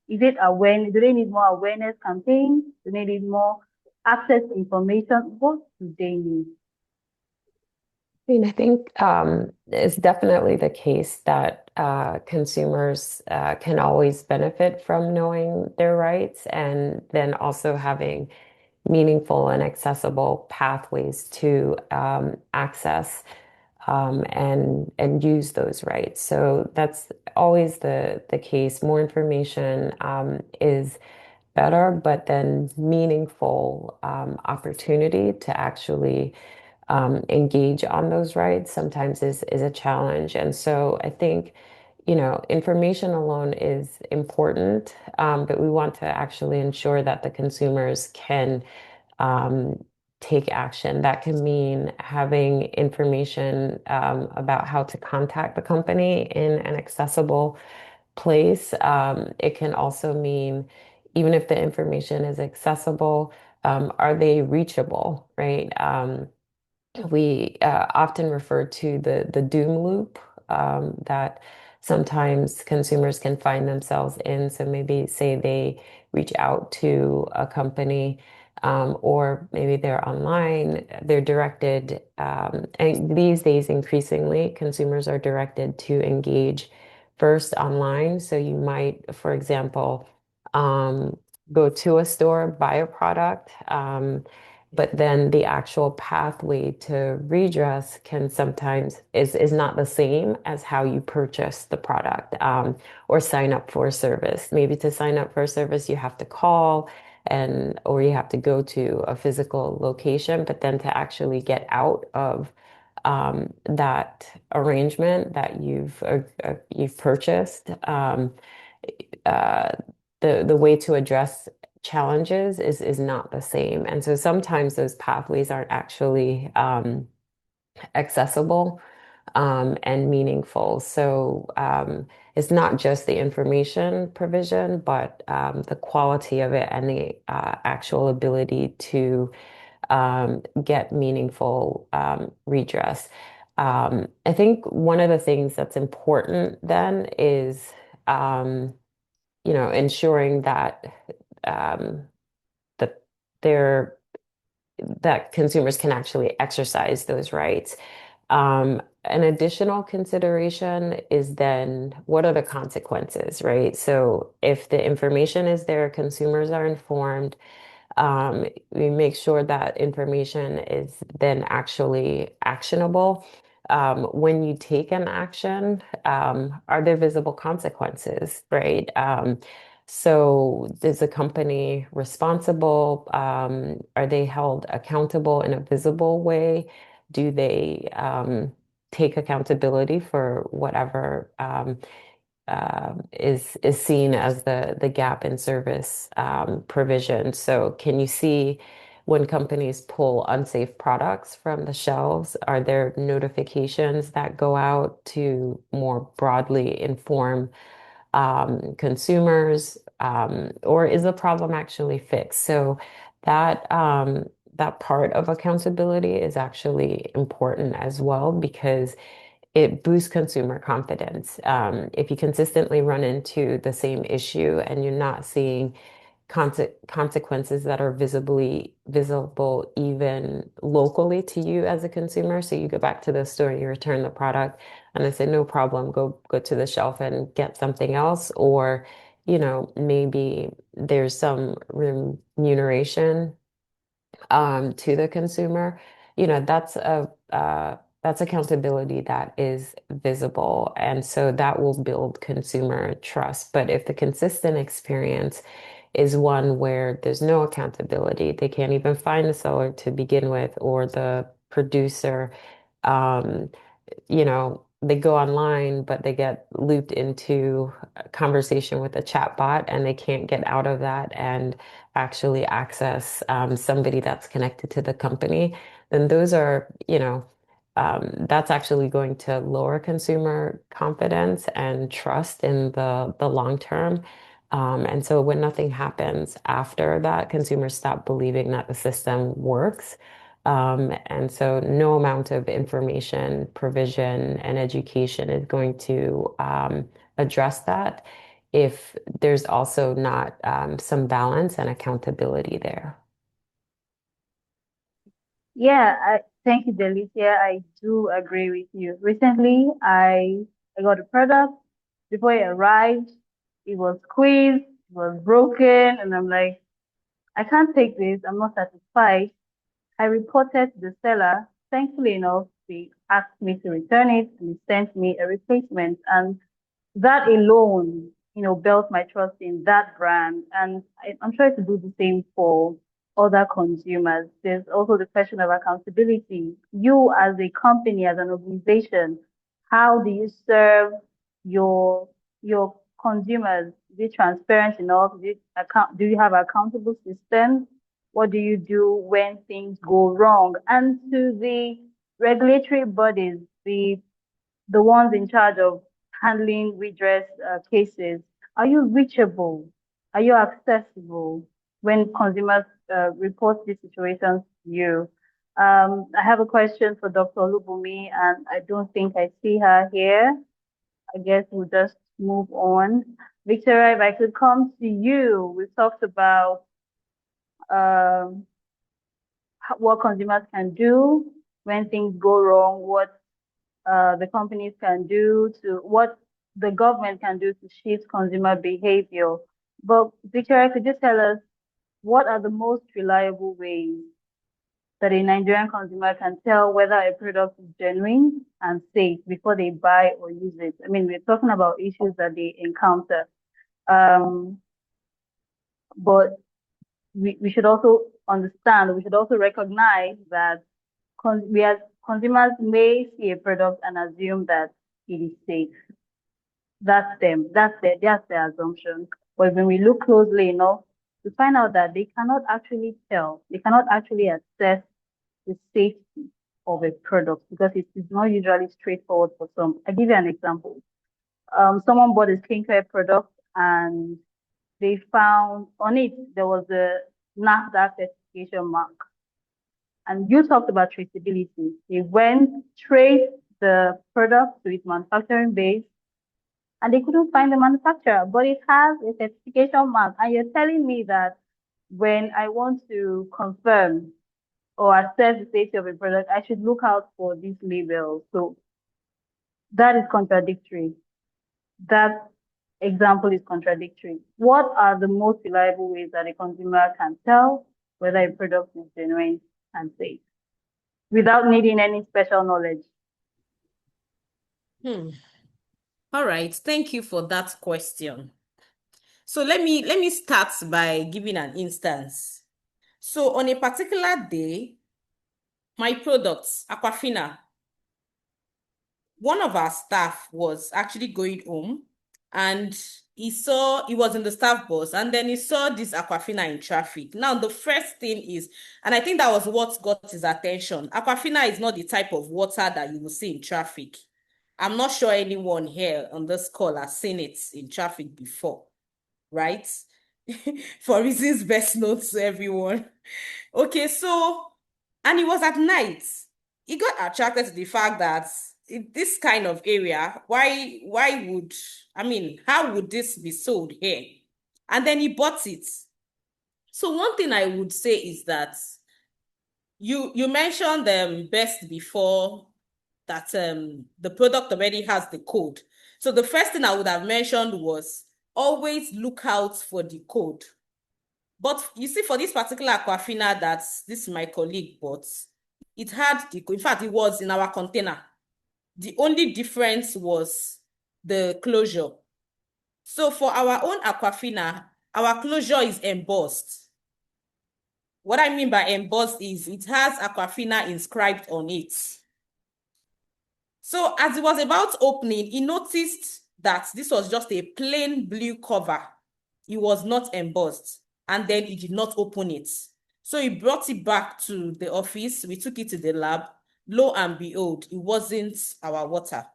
is it awareness? Do they need more awareness campaigns? Do they need more access to information? What do they need? I think it's definitely the case that consumers can always benefit from knowing their rights, and then also having meaningful and accessible pathways to access and use those rights. So that's always the case. More information is better, but then meaningful opportunity to actually engage on those rights sometimes is a challenge. And so I think, information alone is important, but we want to actually ensure that the consumers can um, take action. That can mean having information about how to contact the company in an accessible place. It can also mean, even if the information is accessible, are they reachable, right? We often refer to the doom loop that sometimes consumers can find themselves in. So maybe say they reach out to a company, or maybe they're online, they're directed, and these days increasingly consumers are directed to engage first online. So you might, for example, um, go to a store, buy a product. But then the actual pathway to redress can sometimes is not the same as how you purchase the product, or sign up for a service. Maybe to sign up for a service, you have to call or you have to go to a physical location, but then to actually get out of that arrangement that you've purchased, uh, the way to address challenges is not the same. And so sometimes those pathways aren't actually accessible and meaningful. So it's not just the information provision, but the quality of it and the actual ability to get meaningful redress. I think one of the things that's important then is ensuring that um, that they're that consumers can actually exercise those rights. An additional consideration is then what are the consequences, right? So if the information is there, consumers are informed, we make sure that information is then actually actionable. When you take an action, are there visible consequences, right? So is the company responsible? Are they held accountable in a visible way? Do they take accountability for whatever is seen as the gap in service provision? So can you see when companies pull unsafe products from the shelves, are there notifications that go out to more broadly inform consumers, or is the problem actually fixed? So that part of accountability is actually important as well because it boosts consumer confidence. If you consistently run into the same issue and you're not seeing consequences that are visible even locally to you as a consumer. So you go back to the store, you return the product, and they say, no problem, go to the shelf and get something else. Or, maybe there's some remuneration to the consumer. That's accountability that is visible. And so that will build consumer trust. But if the consistent experience is one where there's no accountability, they can't even find the seller to begin with, or the producer, um, they go online, but they get looped into a conversation with a chat bot and they can't get out of that and actually access somebody that's connected to the company, then those are, that's actually going to lower consumer confidence and trust in the long term. And so when nothing happens after that, consumers stop believing that the system works. And so no amount of information, provision, and education is going to address that if there's also not some balance and accountability there. Yeah, thank you, Delicia. I do agree with you. Recently, I got a product. Before it arrived, it was squeezed, it was broken, and I'm like, I can't take this. I'm not satisfied. I reported to the seller. Thankfully enough, they asked me to return it and sent me a replacement. And that alone, built my trust in that brand. And I'm trying to do the same for other consumers. There's also the question of accountability. You as a company, as an organization, how do you serve your consumers? Is it transparent enough? Do you have accountable systems? What do you do when things go wrong? And to the regulatory bodies, the ones in charge of handling redress cases, are you reachable? Are you accessible when consumers report these situations to you? I have a question for Dr. Olubumi, and I don't think I see her here. I guess we'll just move on. Victoria, if I could come to you, we talked about um, what consumers can do when things go wrong, what the companies can do what the government can do to shift consumer behavior. But Victoria, could you tell us what are the most reliable ways that a Nigerian consumer can tell whether a product is genuine and safe before they buy or use it? I mean, we're talking about issues that they encounter. But we should also understand, we should also recognize that we as consumers may see a product and assume that it is safe. That's them. That's their assumption. But when we look closely enough, we find out that they cannot actually tell. They cannot actually assess the safety of a product because it is not usually straightforward for some. I'll give you an example. Someone bought a skincare product and they found on it there was a NAFDAC certification mark. And you talked about traceability. They went, traced the product to its manufacturing base, and they couldn't find the manufacturer, but it has a certification mark. And you're telling me that when I want to confirm or assess the safety of a product, I should look out for these labels. So that is contradictory. That example is contradictory. What are the most reliable ways that a consumer can tell whether a product is genuine and safe without needing any special knowledge? All right, thank you for that question. So let me start by giving an instance. So on a particular day, my products, Aquafina, one of our staff was actually going home and he was in the staff bus and then he saw this Aquafina in traffic. Now, the first thing is, and I think that was what got his attention, Aquafina is not the type of water that you will see in traffic. I'm not sure anyone here on this call has seen it in traffic before, right? For reasons best known to everyone. Okay, so, and it was at night. He got attracted to the fact that in this kind of area, how would this be sold here? And then he bought it. So one thing I would say is that you mentioned best before that the product already has the code. So the first thing I would have mentioned was always look out for the code. But you see, for this particular Aquafina that my colleague bought, it had in fact, it was in our container. The only difference was the closure. So for our own Aquafina, our closure is embossed. What I mean by embossed is it has Aquafina inscribed on it. So as it was about opening, he noticed that this was just a plain blue cover. It was not embossed, and then he did not open it. So he brought it back to the office. We took it to the lab. Lo and behold, it wasn't our water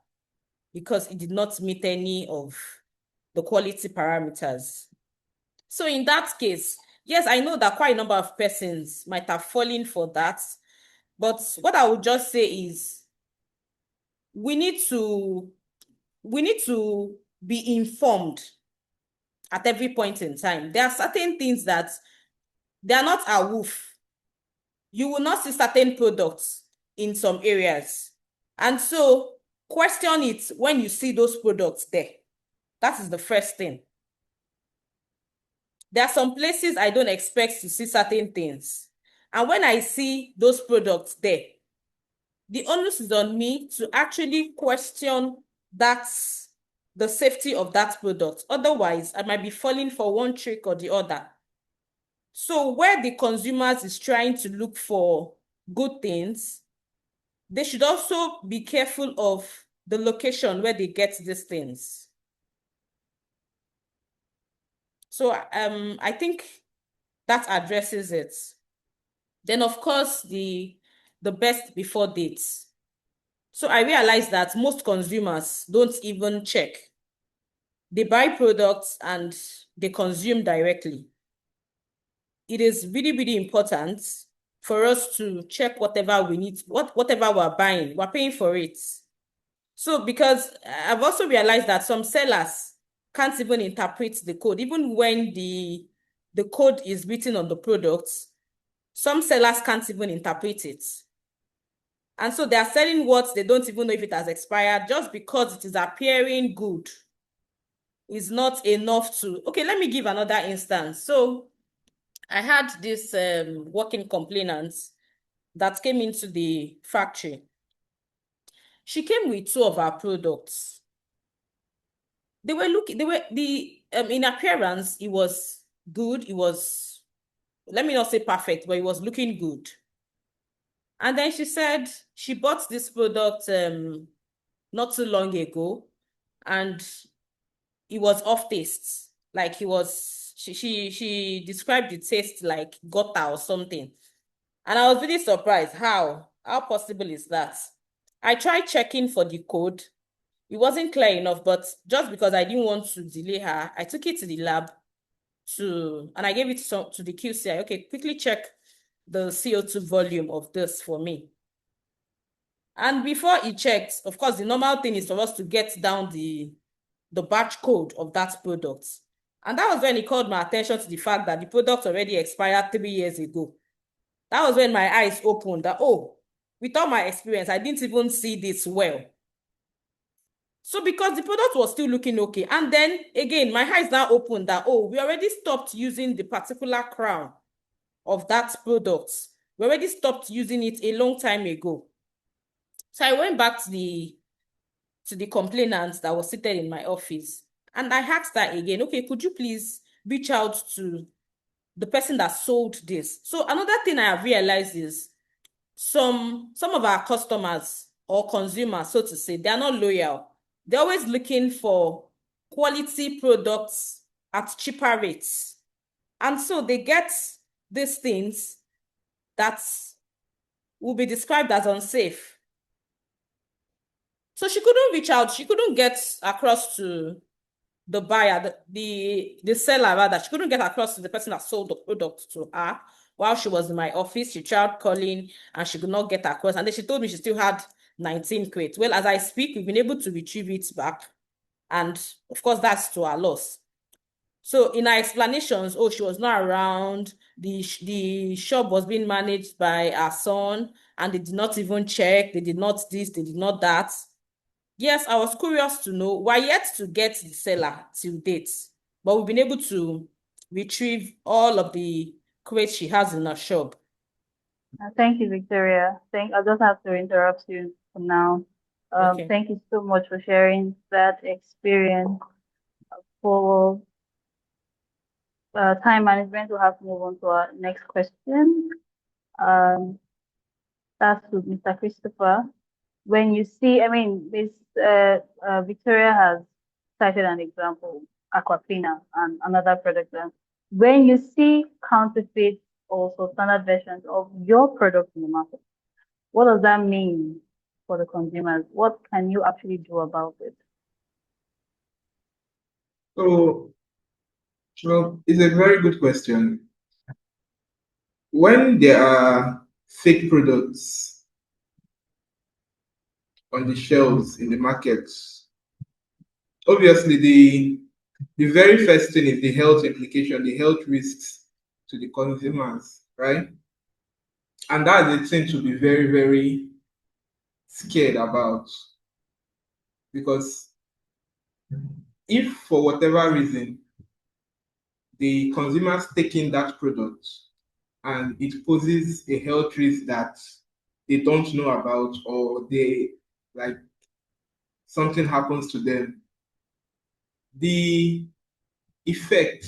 because it did not meet any of the quality parameters. So in that case, yes, I know that quite a number of persons might have fallen for that. But what I would just say is we need to be informed at every point in time. There are certain things that they are not a woof. You will not see certain products in some areas. And so question it when you see those products there. That is the first thing. There are some places I don't expect to see certain things. And when I see those products there, the onus is on me to actually question the safety of that product. Otherwise, I might be falling for one trick or the other. So where the consumers is trying to look for good things, they should also be careful of the location where they get these things. So I think that addresses it. Then, of course, the best before dates. So I realized that most consumers don't even check. They buy products and they consume directly. It is really, really important for us to check whatever we need, whatever we're buying, we're paying for it. So because I've also realized that some sellers can't even interpret the code, even when the code is written on the products, some sellers can't even interpret it. And so they are selling what they don't even know if it has expired just because it is appearing good. Is not enough to, okay, let me give another instance. So I had this working complainant that came into the factory. She came with 2 of our products. They were in appearance, it was good. It was, let me not say perfect, but it was looking good. And then she said she bought this product not too long ago, and it was off taste. Like she described the taste like gutter or something. And I was really surprised. How possible is that? I tried checking for the code. It wasn't clear enough, but just because I didn't want to delay her, I took it to the lab and I gave it to the QC. Okay, quickly check the CO2 volume of this for me. And before he checked, of course, the normal thing is for us to get down the batch code of that product. And that was when he called my attention to the fact that the product already expired 3 years ago. That was when my eyes opened that, oh, with all my experience, I didn't even see this well. So because the product was still looking okay. And then again, my eyes now opened that, oh, we already stopped using the particular crown of that product. We already stopped using it a long time ago. So I went back to the complainant that was seated in my office. And I asked her again, okay, could you please reach out to the person that sold this? So another thing I have realized is some of our customers or consumers, so to say, they are not loyal. They're always looking for quality products at cheaper rates. And so they get these things that will be described as unsafe. So she couldn't reach out. She couldn't get across to the buyer, the seller rather. She couldn't get across to the person that sold the product to her while she was in my office. She tried calling and she could not get across. And then she told me she still had 19 crates. Well, as I speak, we've been able to retrieve it back. And of course, that's to our loss. So in her explanations, oh, she was not around. The shop was being managed by her son, and they did not even check. They did not this, they did not that. Yes, I was curious to know. We're yet to get the seller till date, but we've been able to retrieve all of the crates she has in her shop. Thank you, Victoria. I just have to interrupt you for now. Okay. Thank you so much for sharing that experience. For time management, we'll have to move on to our next question. That's with Mr. Christopher. When you see, I mean, Victoria has cited an example, Aquafina, and another product. When you see counterfeit, also standard versions of your product in the market, what does that mean for the consumers? What can you actually do about it? So, well, it's a very good question. When there are fake products on the shelves in the market, obviously the very first thing is the health implication, the health risks to the consumers, right? And that's a thing to be very, very scared about. Because if for whatever reason the consumers taking that product and it poses a health risk that they don't know about, or they like something happens to them, the effect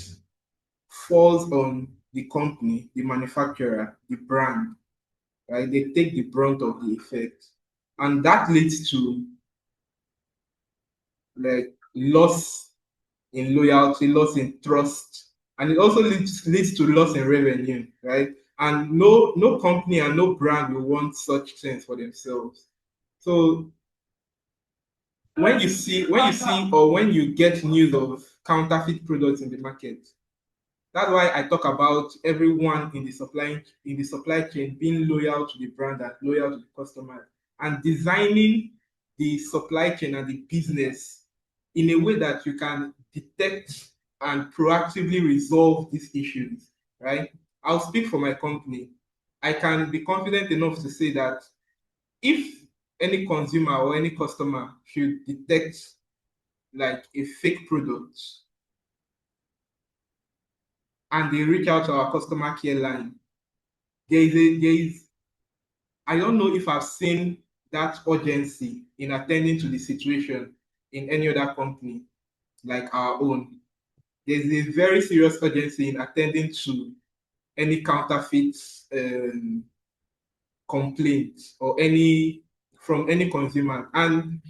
falls on the company, the manufacturer, the brand, right? They take the brunt of the effect. And that leads to like loss in loyalty, loss in trust, and it also leads to loss in revenue, right? And no company and no brand will want such things for themselves. So when you see or when you get news of counterfeit products in the market, that's why I talk about everyone in the supply chain being loyal to the brand and loyal to the customer, and designing the supply chain and the business in a way that you can detect and proactively resolve these issues, right? I'll speak for my company. I can be confident enough to say that if any consumer or any customer should detect like a fake product and they reach out to our customer care line, there is I don't know if I've seen that urgency in attending to the situation in any other company like our own. There's a very serious urgency in attending to any counterfeit complaint or any from any consumer. And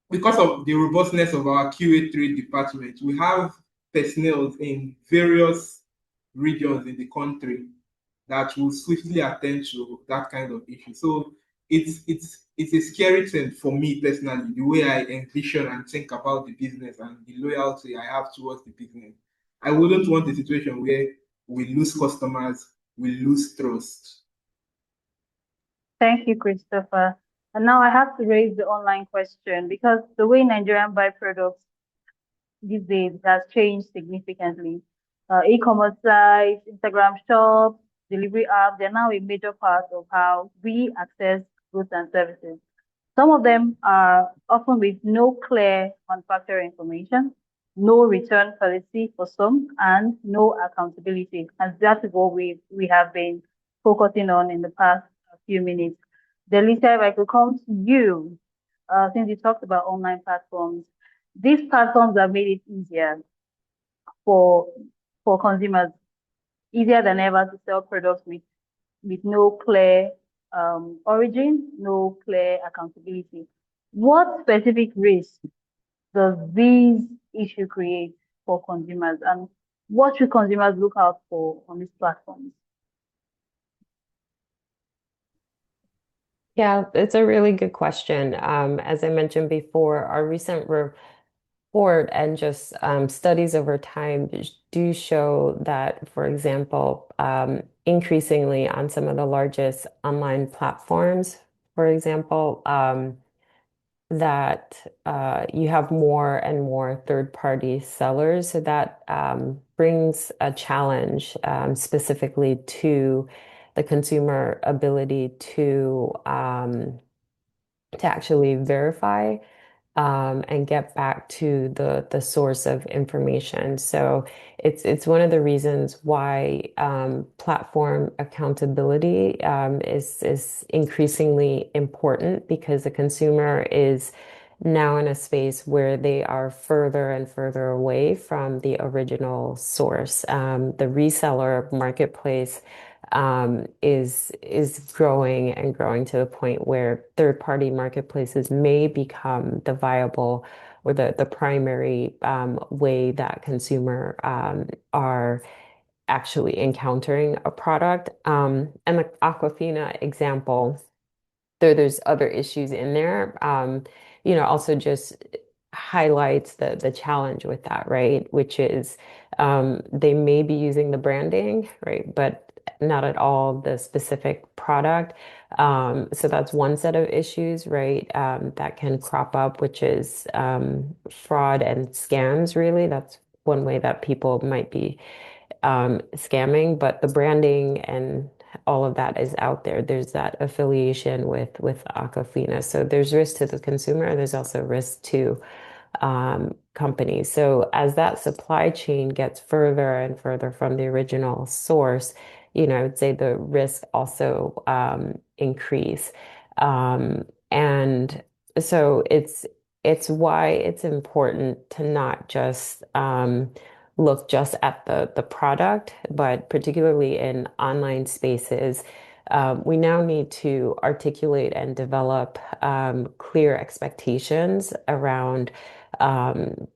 because of the robustness of our QA trade department, we have personnel in various regions in the country that will swiftly attend to that kind of issue. So it's a scary thing for me personally, the way I envision and think about the business and the loyalty I have towards the business. I wouldn't want a situation where we lose customers, we lose trust. Thank you, Christopher. And now I have to raise the online question because the way Nigerian buy products these days has changed significantly. E-commerce sites, Instagram shops, delivery apps, they're now a major part of how we access goods and services. Some of them are often with no clear manufacturer information, no return policy for some, and no accountability. And that is what we have been focusing on in the past few minutes. Delisa, if I could come to you, since you talked about online platforms, these platforms have made it easier for consumers, easier than ever to sell products with no clear origin, no clear accountability. What specific risk does this issue create for consumers, and what should consumers look out for on these platforms? Yeah, it's a really good question. As I mentioned before, our recent report and just studies over time do show that, for example, increasingly on some of the largest online platforms, for example, that you have more and more third-party sellers. So that brings a challenge specifically to the consumer ability to actually verify and get back to the source of information. So it's one of the reasons why platform accountability is increasingly important because the consumer is now in a space where they are further and further away from the original source. The reseller marketplace is growing and growing to the point where third-party marketplaces may become the viable or the primary way that consumer are actually encountering a product. And the Aquafina example, there's other issues in there. Also just highlights the challenge with that, right? Which is they may be using the branding, right? But not at all the specific product. So that's one set of issues, right? That can crop up, which is fraud and scams, really. That's one way that people might be scamming, but the branding and all of that is out there. There's that affiliation with Aquafina. So there's risk to the consumer. There's also risk to companies. So as that supply chain gets further and further from the original source, I would say the risks also increase. And so it's why it's important to not just look just at the product, but particularly in online spaces, we now need to articulate and develop clear expectations around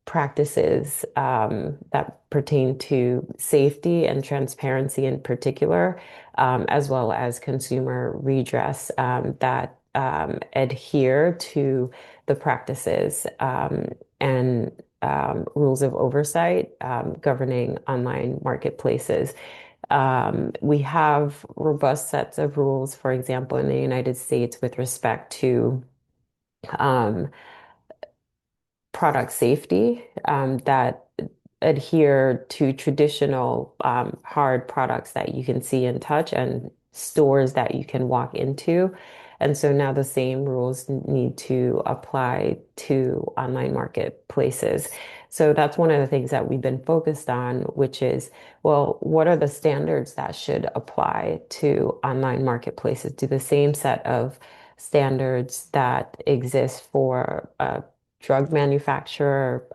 practices that pertain to safety and transparency in particular, as well as consumer redress that adhere to the practices and rules of oversight governing online marketplaces. We have robust sets of rules, for example, in the United States with respect to um, product safety that adhere to traditional hard products that you can see and touch and stores that you can walk into. And so now the same rules need to apply to online marketplaces. So that's one of the things that we've been focused on, which is, well, what are the standards that should apply to online marketplaces? Do the same set of standards that exist for drug manufacturer,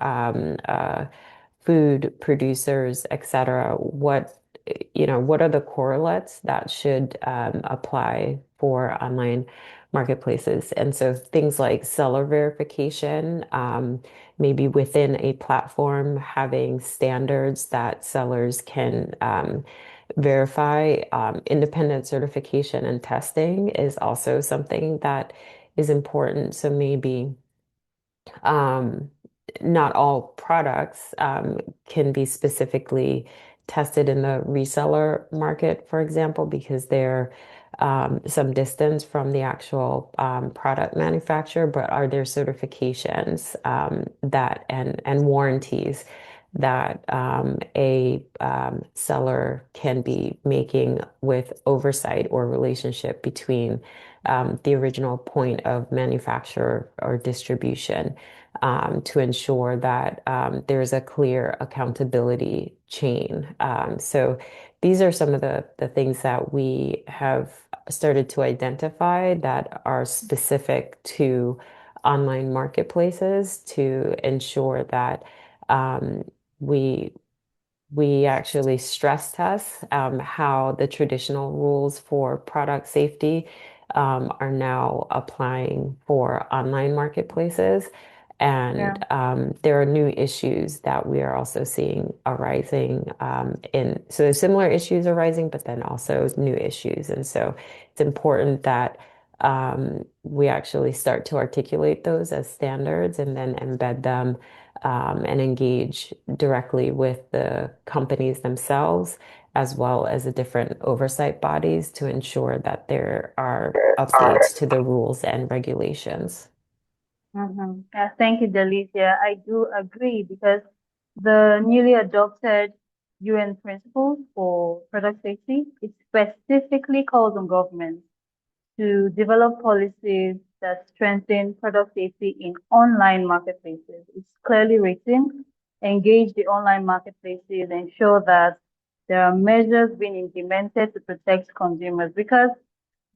food producers, et cetera, what are the correlates that should apply for online marketplaces? And so things like seller verification, maybe within a platform, having standards that sellers can verify, independent certification and testing is also something that is important. So maybe um, not all products can be specifically tested in the reseller market, for example, because they're some distance from the actual product manufacturer, but are there certifications that and warranties that a seller can be making with oversight or relationship between the original point of manufacture or distribution to ensure that there's a clear accountability chain. So these are some of the things that we have started to identify that are specific to online marketplaces to ensure that we we actually stress test how the traditional rules for product safety are now applying for online marketplaces. And there are new issues that we are also seeing arising so there's similar issues arising, but then also new issues. And so it's important that we actually start to articulate those as standards and then embed them and engage directly with the companies themselves, as well as the different oversight bodies to ensure that there are updates to the rules and regulations. Yeah, thank you, Delicia. I do agree because the newly adopted UN principles for product safety, it specifically calls on governments to develop policies that strengthen product safety in online marketplaces. It's clearly written, engage the online marketplaces, ensure that there are measures being implemented to protect consumers because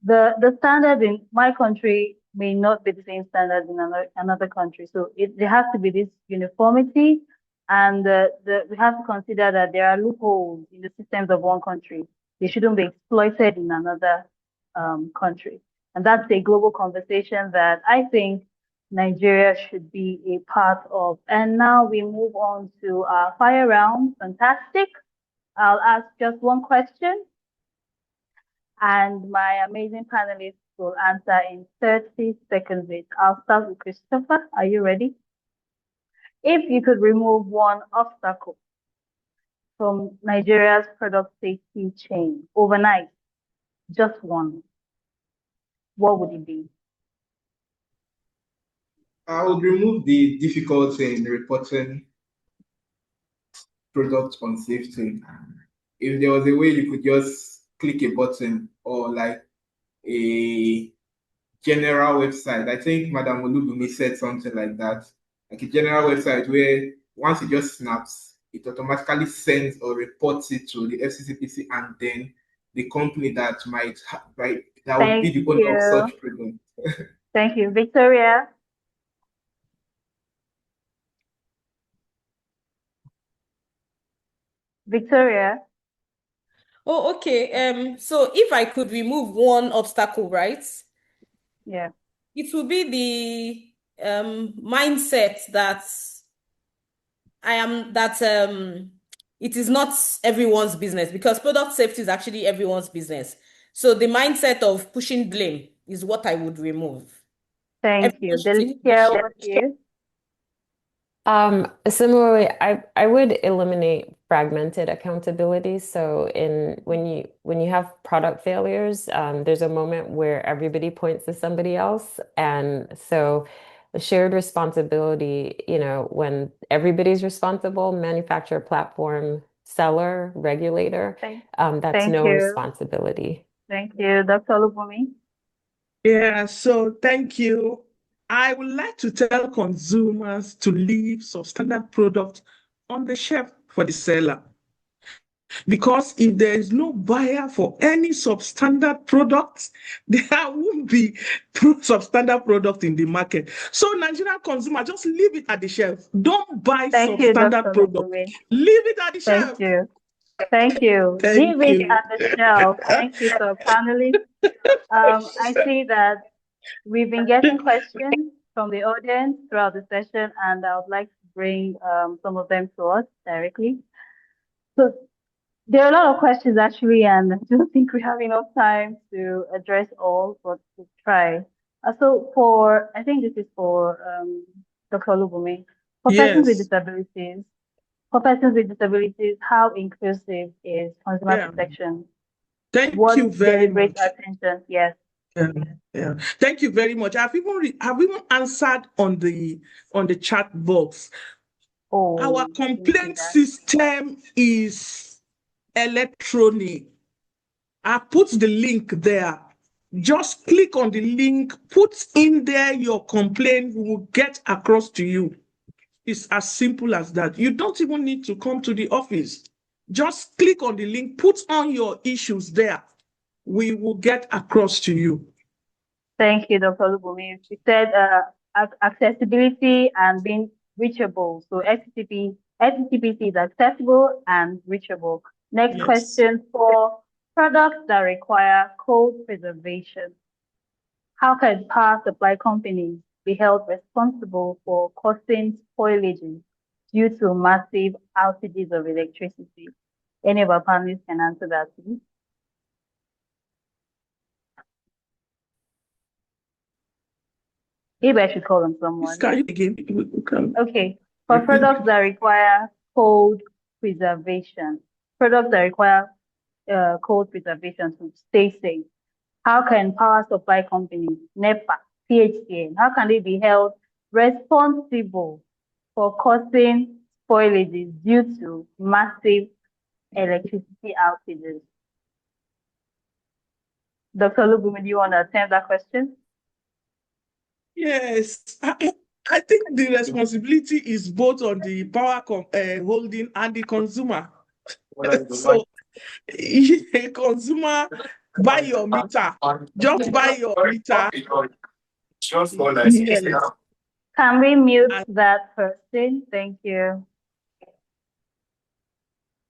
the standard in my country may not be the same standard in another country. So there has to be this uniformity, and we have to consider that there are loopholes in the systems of one country. They shouldn't be exploited in another country. And that's a global conversation that I think Nigeria should be a part of. And now we move on to our fire round. Fantastic. I'll ask just one question and my amazing panelists will answer in 30 seconds each. I'll start with Christopher. Are you ready? If you could remove one obstacle from Nigeria's product safety chain overnight, just one, what would it be? I would remove the difficulty in reporting product on safety. If there was a way you could just click a button or like a general website, I think Madam Olubumi said something like that, like a general website where once it just snaps, it automatically sends or reports it to the FCCPC and then the company that that would be the owner of such product. Thank you. Victoria? Victoria? Oh, okay. So if I could remove one obstacle, right? Yeah. It will be the mindset that it is not everyone's business, because product safety is actually everyone's business. So the mindset of pushing blame is what I would remove. Thank you. Everyone should take Delicia, ownership. over to you. Similarly, I would eliminate fragmented accountability. So when you have product failures, there's a moment where everybody points to somebody else. And so the shared responsibility, when everybody's responsible, manufacturer, platform, seller, regulator, that's Thank no you. responsibility. Thank you. Dr. Olubunmi. Yeah, so thank you. I would like to tell consumers to leave substandard product on the shelf for the seller. Because if there is no buyer for any substandard products, there won't be substandard product in the market. So Nigerian consumer, just leave it at the shelf. Don't buy Thank you, substandard Dr. product. Olubunmi. Leave it at the Thank shelf. you. Thank you. Thank Leave it you. at the shelf. Thank you, so panelists. I see that we've been getting questions from the audience throughout the session, and I would like to bring some of them to us directly. So there are a lot of questions actually, and I don't think we have enough time to address all, but we'll try. I think this is for Dr. Olubunmi. For persons with Yes. disabilities, how inclusive is consumer Yeah. protection? Thank What you very deliberate much. attention? Yes. Yeah. Thank you very much. I've even answered on the chat box. Oh, Our let me see complaint that. system is electronic. I put the link there. Just click on the link, put in there your complaint, we will get across to you. It's as simple as that. You don't even need to come to the office. Just click on the link, put on your issues there. We will get across to you. Thank you, Dr. Olubunmi. You said accessibility and being reachable. So HTTPC is accessible and reachable. Next Yes. question, for products that require code preservation, how can power supply companies be held responsible for causing spoilages due to massive outages of electricity? Any of our panelists can answer that, please. Maybe I should call on someone. Can you again? Okay. For products that require cold preservation, to stay safe, how can power supply companies, NEPA, PHCN, how can they be held responsible for causing spoilages due to massive electricity outages? Dr. Olubunmi, do you want to attempt that question? Yes, I think the responsibility is both on the power holding and the consumer. So, a consumer, buy your meter. Just buy your meter. Yes. Can we mute that person? Thank you.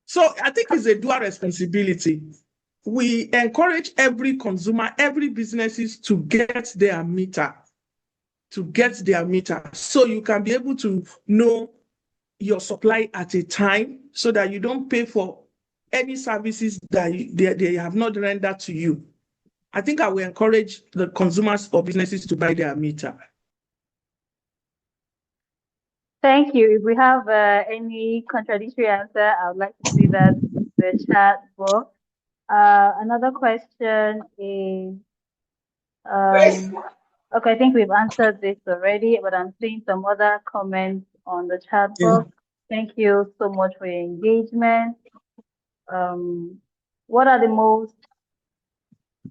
So I think it's a dual responsibility. We encourage every consumer, every businesses to get their meter. So you can be able to know your supply at a time so that you don't pay for any services that they have not rendered to you. I think I will encourage the consumers or businesses to buy their meter. Thank you. If we have any contradictory answer, I would like to see that in the chat box. Another question is, okay, I think we've answered this already, but I'm seeing some other comments on the chat box. Thank you so much for your engagement.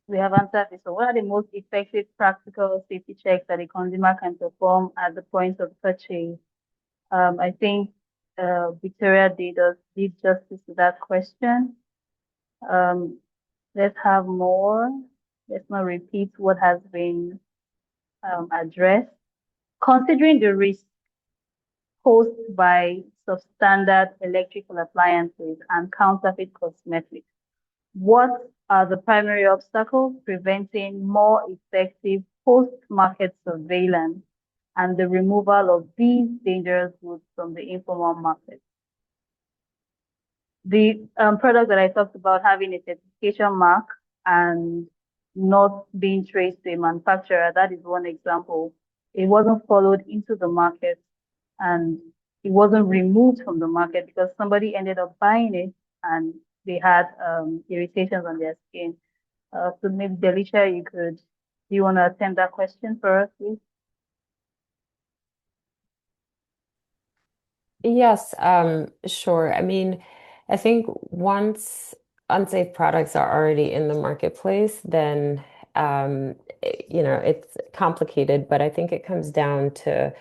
We have answered this. So what are the most effective practical safety checks that a consumer can perform at the point of purchase? I think Victoria did justice to that question. Let's have more. Let's not repeat what has been addressed. Considering the risk posed by substandard electrical appliances and counterfeit cosmetics, what are the primary obstacles preventing more effective post-market surveillance and the removal of these dangerous goods from the informal market. The product that I talked about having a certification mark and not being traced to a manufacturer, that is one example. It wasn't followed into the market and it wasn't removed from the market because somebody ended up buying it and they had irritations on their skin. So maybe Delisha, do you want to attempt that question for us, please? Yes, sure. I mean, I think once unsafe products are already in the marketplace, then it's complicated, but I think it comes down to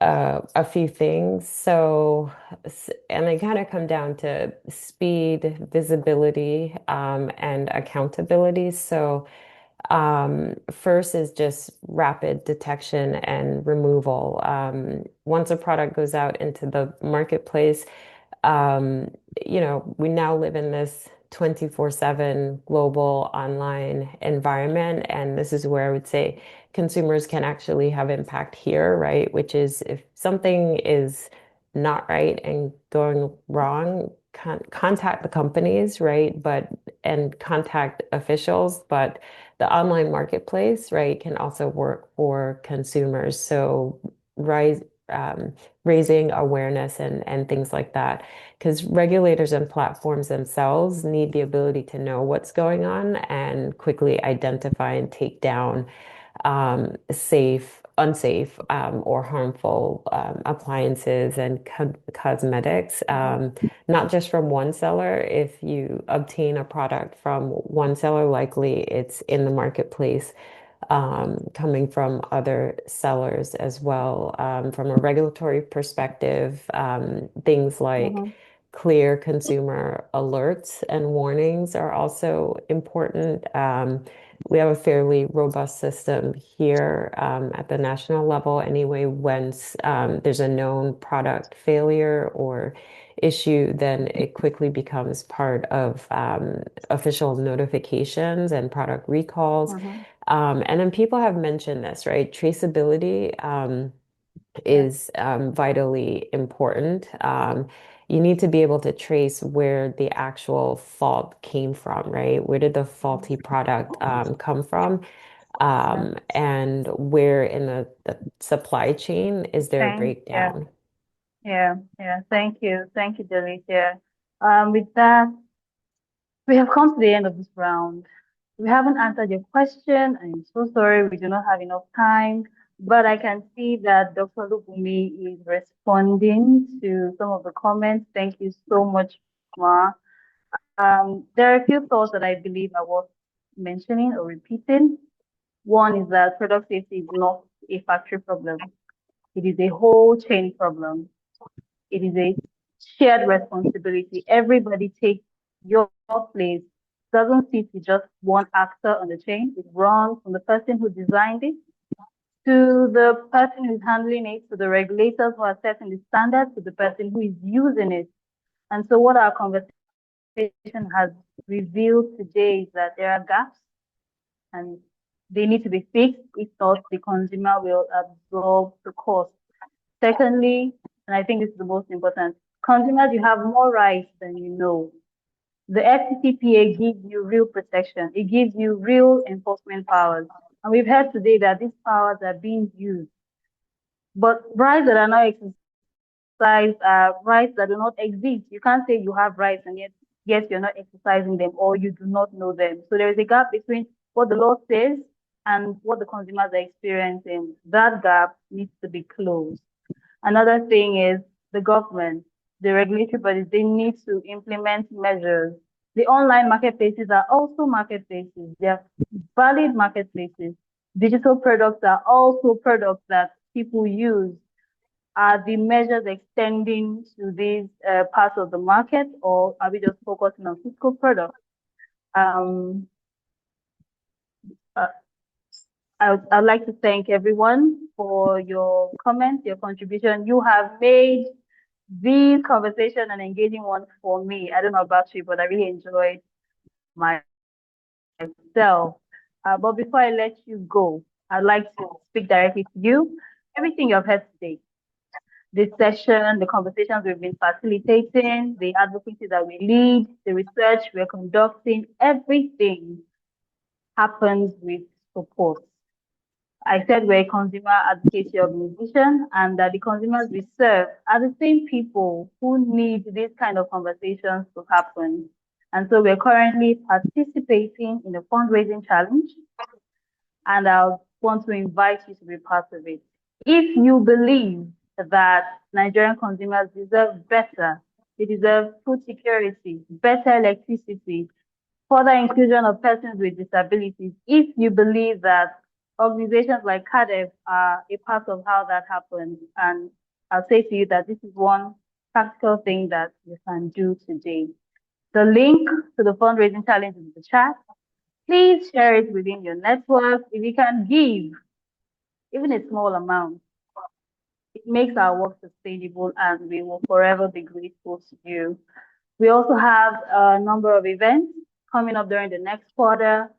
a few things. And they kind of come down to speed, visibility, and accountability. So, first is just rapid detection and removal. Once a product goes out into the marketplace, we now live in this 24/7 global online environment. And this is where I would say consumers can actually have impact here, right? Which is if something is not right and going wrong, contact the companies, right? And contact officials. But the online marketplace, right, can also work for consumers. So raising awareness and things like that. Because regulators and platforms themselves need the ability to know what's going on and quickly identify and take down unsafe, or harmful appliances and cosmetics, not just from one seller. If you obtain a product from one seller, likely it's in the marketplace coming from other sellers as well. From a regulatory perspective, things like clear consumer alerts and warnings are also important. We have a fairly robust system here at the national level anyway. When there's a known product failure or issue, then it quickly becomes part of official notifications and product recalls. And then people have mentioned this, right? Traceability is vitally important. You need to be able to trace where the actual fault came from, right? Where did the faulty product come from? And where in the supply chain is there a breakdown? Yeah. Thank you, Delicia. With that, we have come to the end of this round. We haven't answered your question. I'm so sorry, we do not have enough time. But I can see that Dr. Lubumi is responding to some of the comments. Thank you so much, Ma. There are a few thoughts that I believe are worth mentioning or repeating. One is that product safety is not a factory problem. It is a whole chain problem. It is a shared responsibility. Everybody takes your place. Doesn't sit with just one actor on the chain. It runs from the person who designed it to the person who's handling it, to the regulators who are setting the standards, to the person who is using it. And so what our conversation has revealed today is that there are gaps and they need to be fixed. If not, the consumer will absorb the cost. Secondly, and I think this is the most important, consumers, you have more rights than you know. The FCCPA gives you real protection. It gives you real enforcement powers. And we've heard today that these powers are being used. But rights that are not exercised are rights that do not exist. You can't say you have rights and yet you're not exercising them or you do not know them. So there is a gap between what the law says and what the consumers are experiencing. That gap needs to be closed. Another thing is the government, the regulatory bodies, they need to implement measures. The online marketplaces are also marketplaces. They are valid marketplaces. Digital products are also products that people use. Are the measures extending to these parts of the market, or are we just focusing on physical products? I'd like to thank everyone for your comments, your contribution. You have made this conversation an engaging one for me. I don't know about you, but I really enjoyed myself. But before I let you go, I'd like to speak directly to you. everything you have heard today. This session, the conversations we've been facilitating, the advocacy that we lead, the research we're conducting, everything happens with support. I said we're a consumer advocacy organization and that the consumers we serve are the same people who need these kind of conversations to happen. And so we're currently participating in a fundraising challenge, and I want to invite you to be part of it. If you believe that Nigerian consumers deserve better, they deserve food security, better electricity, further inclusion of persons with disabilities, if you believe that organizations like CADEF are a part of how that happens, and I'll say to you that this is one practical thing that you can do today. The link to the fundraising challenge is in the chat. Please share it within your network. If you can give, even a small amount, it makes our work sustainable and we will forever be grateful to you. We also have a number of events coming up during the next quarter.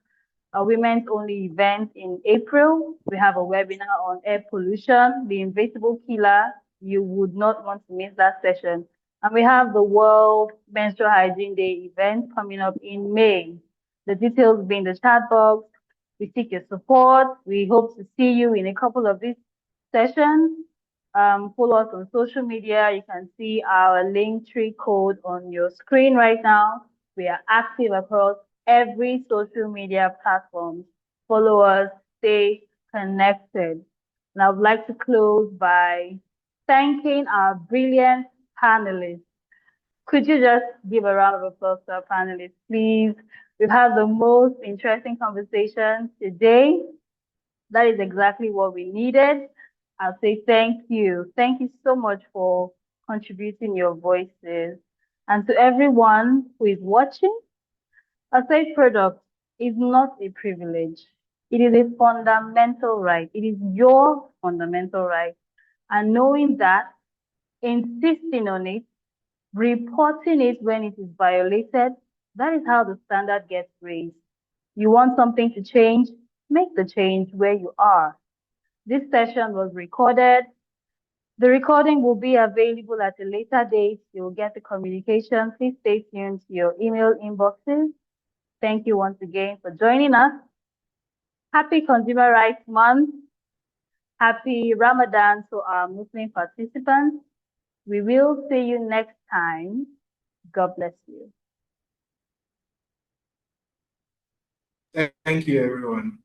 A women's only event in April. We have a webinar on air pollution, the invisible killer. You would not want to miss that session. And we have the World Menstrual Hygiene Day event coming up in May. The details will be in the chat box. We seek your support. We hope to see you in a couple of these sessions. Follow us on social media. You can see our Linktree code on your screen right now. We are active across every social media platform. Follow us, stay connected. And I would like to close by thanking our brilliant panelists. Could you just give a round of applause to our panelists, please? We've had the most interesting conversation today. That is exactly what we needed. I'll say thank you. Thank you so much for contributing your voices. And to everyone who is watching, a safe product is not a privilege. It is a fundamental right. It is your fundamental right. And knowing that, insisting on it, reporting it when it is violated, that is how the standard gets raised. You want something to change, make the change where you are. This session was recorded. The recording will be available at a later date. You will get the communication. Please stay tuned to your email inboxes. Thank you once again for joining us. Happy Consumer Rights Month. Happy Ramadan to our Muslim participants. We will see you next time. God bless you. Thank you, everyone.